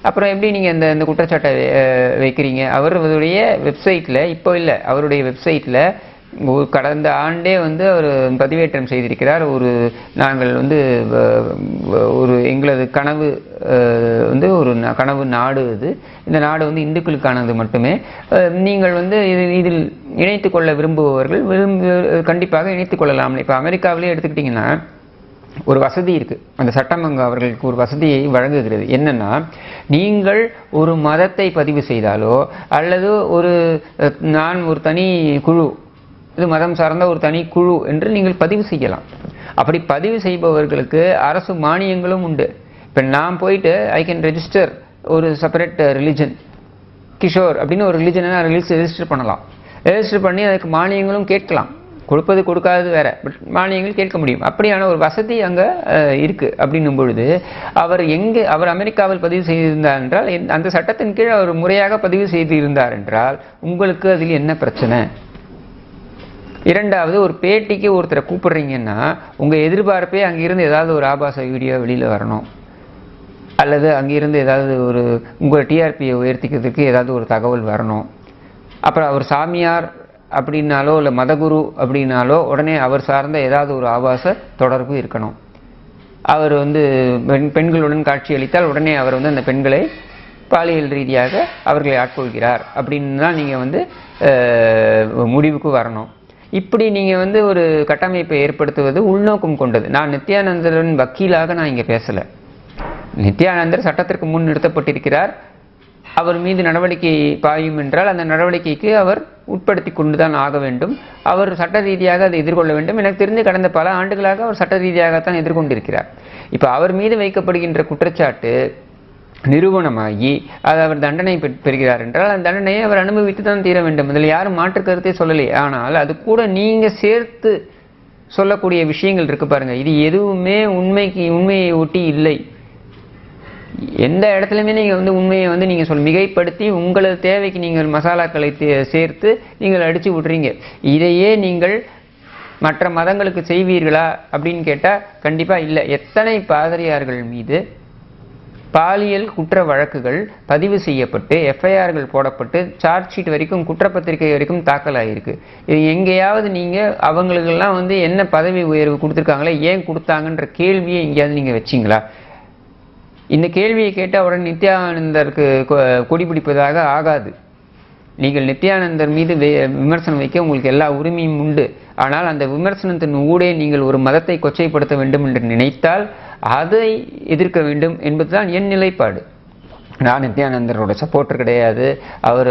அப்புறம் எப்படி நீங்கள் இந்த குற்றச்சாட்டை வைக்கிறீங்க? அவருடைய வெப்சைட்டில், இப்போ இல்லை, அவருடைய வெப்சைட்டில் கடந்த ஆண்டே வந்து அவர் பதிவேற்றம் செய்திருக்கிறார். நாங்கள் வந்து ஒரு எங்களது கனவு வந்து ஒரு கனவு நாடு, அது இந்த நாடு வந்து இந்துக்களுக்கானது மட்டுமே. நீங்கள் வந்து இதில் இணைத்து கொள்ள விரும்புபவர்கள் கண்டிப்பாக இணைத்துக் கொள்ளலாம். இப்போ அமெரிக்காவிலே எடுத்துக்கிட்டிங்கன்னா ஒரு வசதி இருக்குது, அந்த சட்டம் அங்கே அவர்களுக்கு ஒரு வசதியை வழங்குகிறது. என்னன்னா, நீங்கள் ஒரு மதத்தை பதிவு செய்தாலோ அல்லது நான் ஒரு தனி குழு, இது மதம் சார்ந்த ஒரு தனி குழு என்று நீங்கள் பதிவு செய்யலாம். அப்படி பதிவு செய்பவர்களுக்கு அரசு மானியங்களும் உண்டு. இப்போ நான் போயிட்டு ஐ கேன் ரெஜிஸ்டர் ஒரு செப்பரேட் ரிலிஜன், கிஷோர் அப்படின்னு ஒரு ரிலிஜனை நான் ரெஜிஸ்டர் பண்ணலாம். ரெஜிஸ்டர் பண்ணி அதுக்கு மானியங்களும் கேட்கலாம். கொடுப்பது கொடுக்காதது வேற, பட் மானியங்கள் கேட்க முடியும். அப்படியான ஒரு வசதி அங்கே இருக்குது. அப்படின்னும் பொழுது அவர் அமெரிக்காவில் பதிவு செய்திருந்தார் என்றால், அந்த சட்டத்தின் கீழ் அவர் முறையாக பதிவு செய்திருந்தார் என்றால் உங்களுக்கு அதில் என்ன பிரச்சனை? இரண்டாவது, ஒரு பேட்டிக்கு ஒருத்தரை கூப்பிடுறீங்கன்னா உங்கள் எதிர்பார்ப்பே அங்கிருந்து ஏதாவது ஒரு ஆபாச வீடியோ வெளியில் வரணும், அல்லது அங்கிருந்து ஏதாவது உங்கள் டிஆர்பியை உயர்த்திக்கிறதுக்கு ஏதாவது ஒரு தகவல் வரணும். அப்புறம் அவர் சாமியார் அப்படின்னாலோ இல்லை மதகுரு அப்படின்னாலோ உடனே அவர் சார்ந்த ஏதாவது ஒரு ஆபாச தொடர்பு இருக்கணும். அவர் வந்து பெண்களுடன் காட்சி அளித்தால் உடனே அவர் வந்து அந்த பெண்களை பாலியல் ரீதியாக அவர்களை ஆட்கொள்கிறார் அப்படின்னு தான் நீங்கள் வந்து முடிவுக்கு வரணும். இப்படி நீங்கள் வந்து ஒரு கட்டமைப்பை ஏற்படுத்துவது உள்நோக்கம் கொண்டது. நான் நித்யானந்தரின் வக்கீலாக நான் இங்கே பேசலை. நித்யானந்தர் சட்டத்திற்கு முன் நிறுத்தப்பட்டிருக்கிறார். அவர் மீது நடவடிக்கை பாயும் என்றால் அந்த நடவடிக்கைக்கு அவர் உட்படுத்தி கொண்டுதான் ஆக வேண்டும். அவர் சட்ட ரீதியாக அதை எதிர்கொள்ள வேண்டும். எனக்கு தெரிந்து கடந்த பல ஆண்டுகளாக அவர் சட்ட ரீதியாகத்தான் எதிர்கொண்டிருக்கிறார். இப்போ அவர் மீது வைக்கப்படுகின்ற குற்றச்சாட்டு நிரூபணமாகி அது அவர் தண்டனை பெறுகிறார் என்றால் அந்த தண்டனையை அவர் அனுபவித்து தான் தீர வேண்டும். அதில் யாரும் மாற்று கருத்தை சொல்லலை. ஆனால் அது கூட நீங்க சேர்த்து சொல்லக்கூடிய விஷயங்கள் இருக்கு பாருங்க. இது எதுவுமே உண்மையை ஒட்டி இல்லை. எந்த இடத்துலையுமே நீங்கள் உண்மையை நீங்கள் மிகைப்படுத்தி உங்களது தேவைக்கு நீங்கள் மசாலாக்களை சேர்த்து நீங்கள் அடிச்சு விட்றீங்க. இதையே நீங்கள் மற்ற மதங்களுக்கு செய்வீர்களா அப்படின்னு கேட்டால் கண்டிப்பாக இல்லை. எத்தனை பாதிரியார்கள் மீது பாலியல் குற்ற வழக்குகள் பதிவு செய்யப்பட்டு எஃப்ஐஆர்கள் போடப்பட்டு சார்ஜ் ஷீட் வரைக்கும் குற்றப்பத்திரிகை வரைக்கும் தாக்கல் ஆகியிருக்கு. இது எங்கேயாவது நீங்கள் அவங்களுக்கெல்லாம் என்ன பதவி உயர்வு கொடுத்துருக்காங்களே, ஏன் கொடுத்தாங்கன்ற கேள்வியை எங்கேயாவது நீங்கள் வச்சிங்களா? இந்த கேள்வியை கேட்டவுடன் நித்யானந்தருக்கு கொடி பிடிப்பதாக ஆகாது. நீங்கள் நித்யானந்தர் மீது விமர்சனம் வைக்க உங்களுக்கு எல்லா உரிமையும் உண்டு. ஆனால் அந்த விமர்சனத்தின் ஊடே நீங்கள் ஒரு மதத்தை கொச்சைப்படுத்த வேண்டும் என்று நினைத்தால் அதை எதிர்க்க வேண்டும் என்பதுதான் என் நிலைப்பாடு. நான் நித்யானந்தரோட சப்போர்ட்டர் கிடையாது. அவர்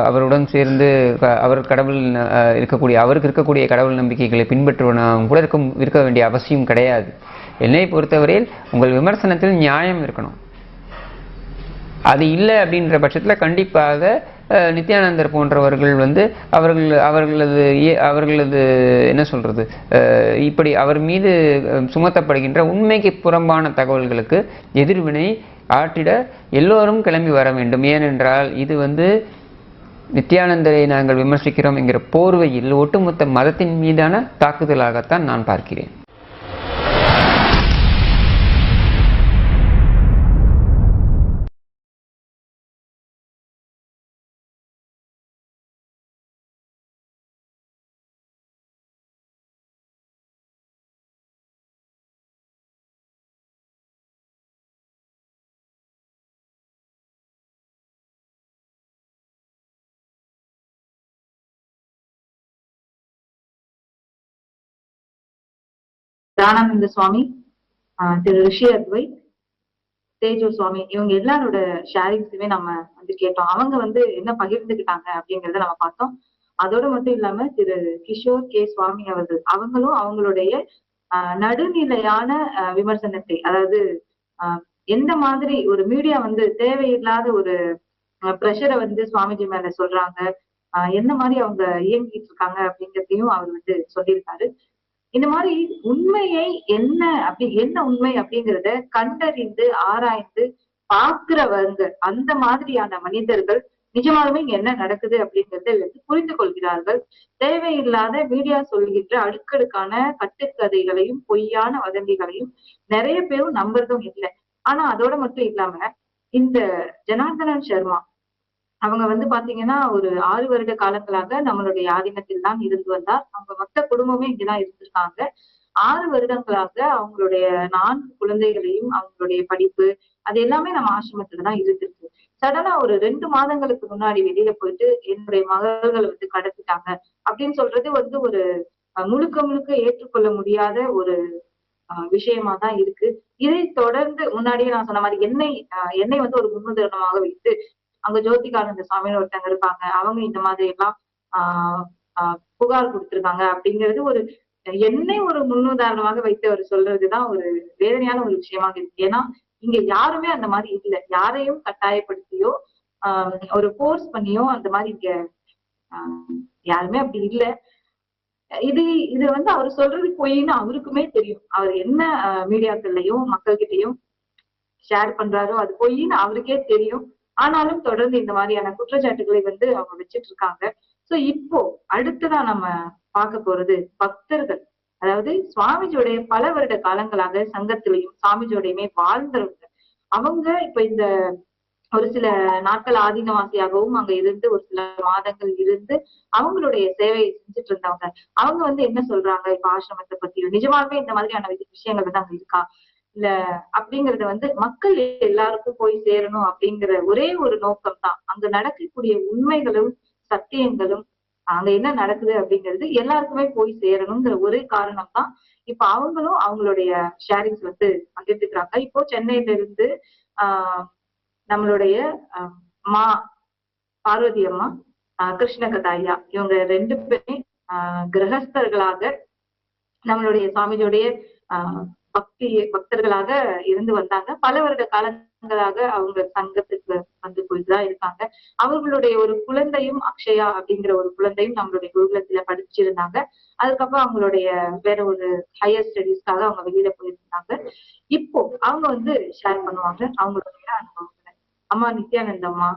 அவருடன் சேர்ந்து அவர் கடவுள் அவருக்கு இருக்கக்கூடிய கடவுள் நம்பிக்கைகளை பின்பற்றுவனாகவும் கூட இருக்க வேண்டிய அவசியம் கிடையாது. என்னை பொறுத்தவரையில் உங்கள் விமர்சனத்தில் நியாயம் இருக்கணும். அது இல்லை அப்படின்ற பட்சத்தில் கண்டிப்பாக நித்யானந்தர் போன்றவர்கள் அவர்களது என்ன சொல்றது, இப்படி அவர் மீது சுமத்தப்படுகின்ற உண்மைக்கு புறம்பான தகவல்களுக்கு எதிர்வினை ஆற்றிட எல்லோரும் கிளம்பி வர வேண்டும். ஏனென்றால் இது நித்யானந்தரை நாங்கள் விமர்சிக்கிறோம் என்கிற போர்வையில் ஒட்டுமொத்த மதத்தின் மீதான தாக்குதலாகத்தான் நான் பார்க்கிறேன். ராணானந்த சுவாமி, திரு ரிஷி அத்வைத், தேஜோ சுவாமி, இவங்க எல்லாரோட ஷேரிங்ஸுமே நம்ம கேட்டோம். அவங்க என்ன பகிர்ந்துக்கிட்டாங்க அப்படிங்கறத நம்ம பார்த்தோம். அதோட மட்டும் இல்லாம திரு கிஷோர் கே சுவாமி அவங்களும் அவங்களுடைய நடுநிலையான விமர்சனத்தை, அதாவது எந்த மாதிரி ஒரு மீடியா தேவையில்லாத ஒரு பிரஷரை சுவாமிஜி மேல சொல்றாங்க, எந்த மாதிரி அவங்க இயங்கிட்டு இருக்காங்க அப்படிங்கிறதையும் அவர் சொல்லியிருக்காரு. இந்த மாதிரி உண்மையை என்ன உண்மை அப்படிங்கிறத கண்டறிந்து ஆராய்ந்து பார்க்கிறவங்க, அந்த மாதிரியான மனிதர்கள் நிஜமாலுமே இங்க என்ன நடக்குது அப்படிங்கறத புரிந்து கொள்கிறார்கள். தேவையில்லாத மீடியா சொல்கின்ற அடுக்கடுக்கான கட்டுக்கதைகளையும் பொய்யான வதந்திகளையும் நிறைய பேரும் நம்புறதும் இல்லை. ஆனா அதோட மட்டும் இல்லாம இந்த ஜனார்தனன் சர்மா அவங்க பாத்தீங்கன்னா ஒரு 6 வருட காலங்களாக நம்மளுடைய ஆதீனத்தில் தான் இருந்து வந்தார். அவங்க மொத்த குடும்பமே இங்கதான் இருந்திருக்காங்க. 6 வருடங்களாக அவங்களுடைய 4 குழந்தைகளையும் அவங்களுடைய படிப்பு அது எல்லாமே நம்ம ஆசிரமத்துலதான் இருந்திருக்கு. சடனா ஒரு 2 மாதங்களுக்கு முன்னாடி வெளியில போயிட்டு என்னுடைய மகள்களை கடத்திட்டாங்க அப்படின்னு சொல்றது ஒரு முழுக்க ஏற்றுக்கொள்ள முடியாத ஒரு விஷயமா தான் இருக்கு. இதை தொடர்ந்து முன்னாடியே நான் சொன்ன மாதிரி என்னை ஒரு முன்னுதாரணமாக வைத்து அங்க ஜோதிகானந்த சுவாமின்னு ஒருத்தங்க இருப்பாங்க, அவங்க இந்த மாதிரி எல்லாம் புகார் கொடுத்திருக்காங்க அப்படிங்கிறது என்னை ஒரு முன்னுதாரணமாக வைத்து அவர் சொல்றதுதான் ஒரு வேதனையான ஒரு விஷயமாக இருக்கு. ஏன்னா இங்க யாருமே அந்த மாதிரி இல்லை. யாரையும் கட்டாயப்படுத்தியோ ஒரு போர்ஸ் பண்ணியோ அந்த மாதிரி இங்க யாருமே அப்படி இல்லை. இது அவர் சொல்றது பொய்ன்னு அவருக்குமே தெரியும். அவர் என்ன மீடியாக்கள்லயும் மக்கள்கிட்டையும் ஷேர் பண்றாரோ அது பொய்ன்னு அவருக்கே தெரியும். ஆனாலும் தொடர்ந்து இந்த மாதிரியான குற்றச்சாட்டுகளை அவங்க வச்சிட்டு இருக்காங்க. சோ இப்போ அடுத்ததான் நம்ம பார்க்க போறது பக்தர்கள், அதாவது சுவாமிஜியோடைய பல வருட காலங்களாக சங்கத்திலையும் சுவாமிஜியோடையுமே வாழ்ந்தவங்க. அவங்க இப்ப இந்த ஒரு சில நாட்கள் ஆதீனவாசியாகவும் அங்க இருந்து ஒரு சில மாதங்கள் இருந்து அவங்களுடைய சேவையை செஞ்சுட்டு இருந்தவங்க. அவங்க என்ன சொல்றாங்க இப்ப ஆசிரமத்தை பத்தி, நிஜமாவே இந்த மாதிரியான விஷயங்கள் அங்க இருக்கா இல்ல அப்படிங்கறத மக்கள் எல்லாருக்கும் போய் சேரணும் அப்படிங்கிற ஒரே ஒரு நோக்கம் தான். அங்க நடக்கக்கூடிய உண்மைகளும் சத்தியங்களும் அங்க என்ன நடக்குது அப்படிங்கிறது எல்லாருக்குமே போய் சேரணுங்கிற ஒரே காரணம் தான். இப்ப அவங்களும் அவங்களுடைய ஷேரிங்ஸ் பகிர்ந்துக்கிறாங்க. இப்போ சென்னையில இருந்து நம்மளுடைய மா பார்வதி அம்மா, கிருஷ்ணகதா ஐயா, இவங்க 2 பேருமே கிரகஸ்தர்களாக நம்மளுடைய சுவாமிஜியுடைய பக்தர்களாக இருந்து வந்தாங்க. பல வருட காலங்களாக அவங்க சங்கத்துக்கு வந்து போயிட்டுதான் இருக்காங்க. அவர்களுடைய ஒரு குழந்தையும் அக்ஷயா அப்படிங்கிற ஒரு குழந்தையும் நம்மளுடைய குருகுலத்துல படிச்சிருந்தாங்க. அதுக்கப்புறம் அவங்களுடைய வேற ஒரு ஹையர் ஸ்டடீஸ்க்காக அவங்க வெளியில போயிருந்தாங்க. இப்போ அவங்க வந்து ஷேர் பண்ணுவாங்க அவங்களுடைய அனுபவங்களை. அம்மா நித்யானந்தம்மா,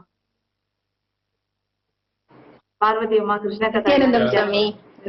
பார்வதி அம்மா, கிருஷ்ணகதா.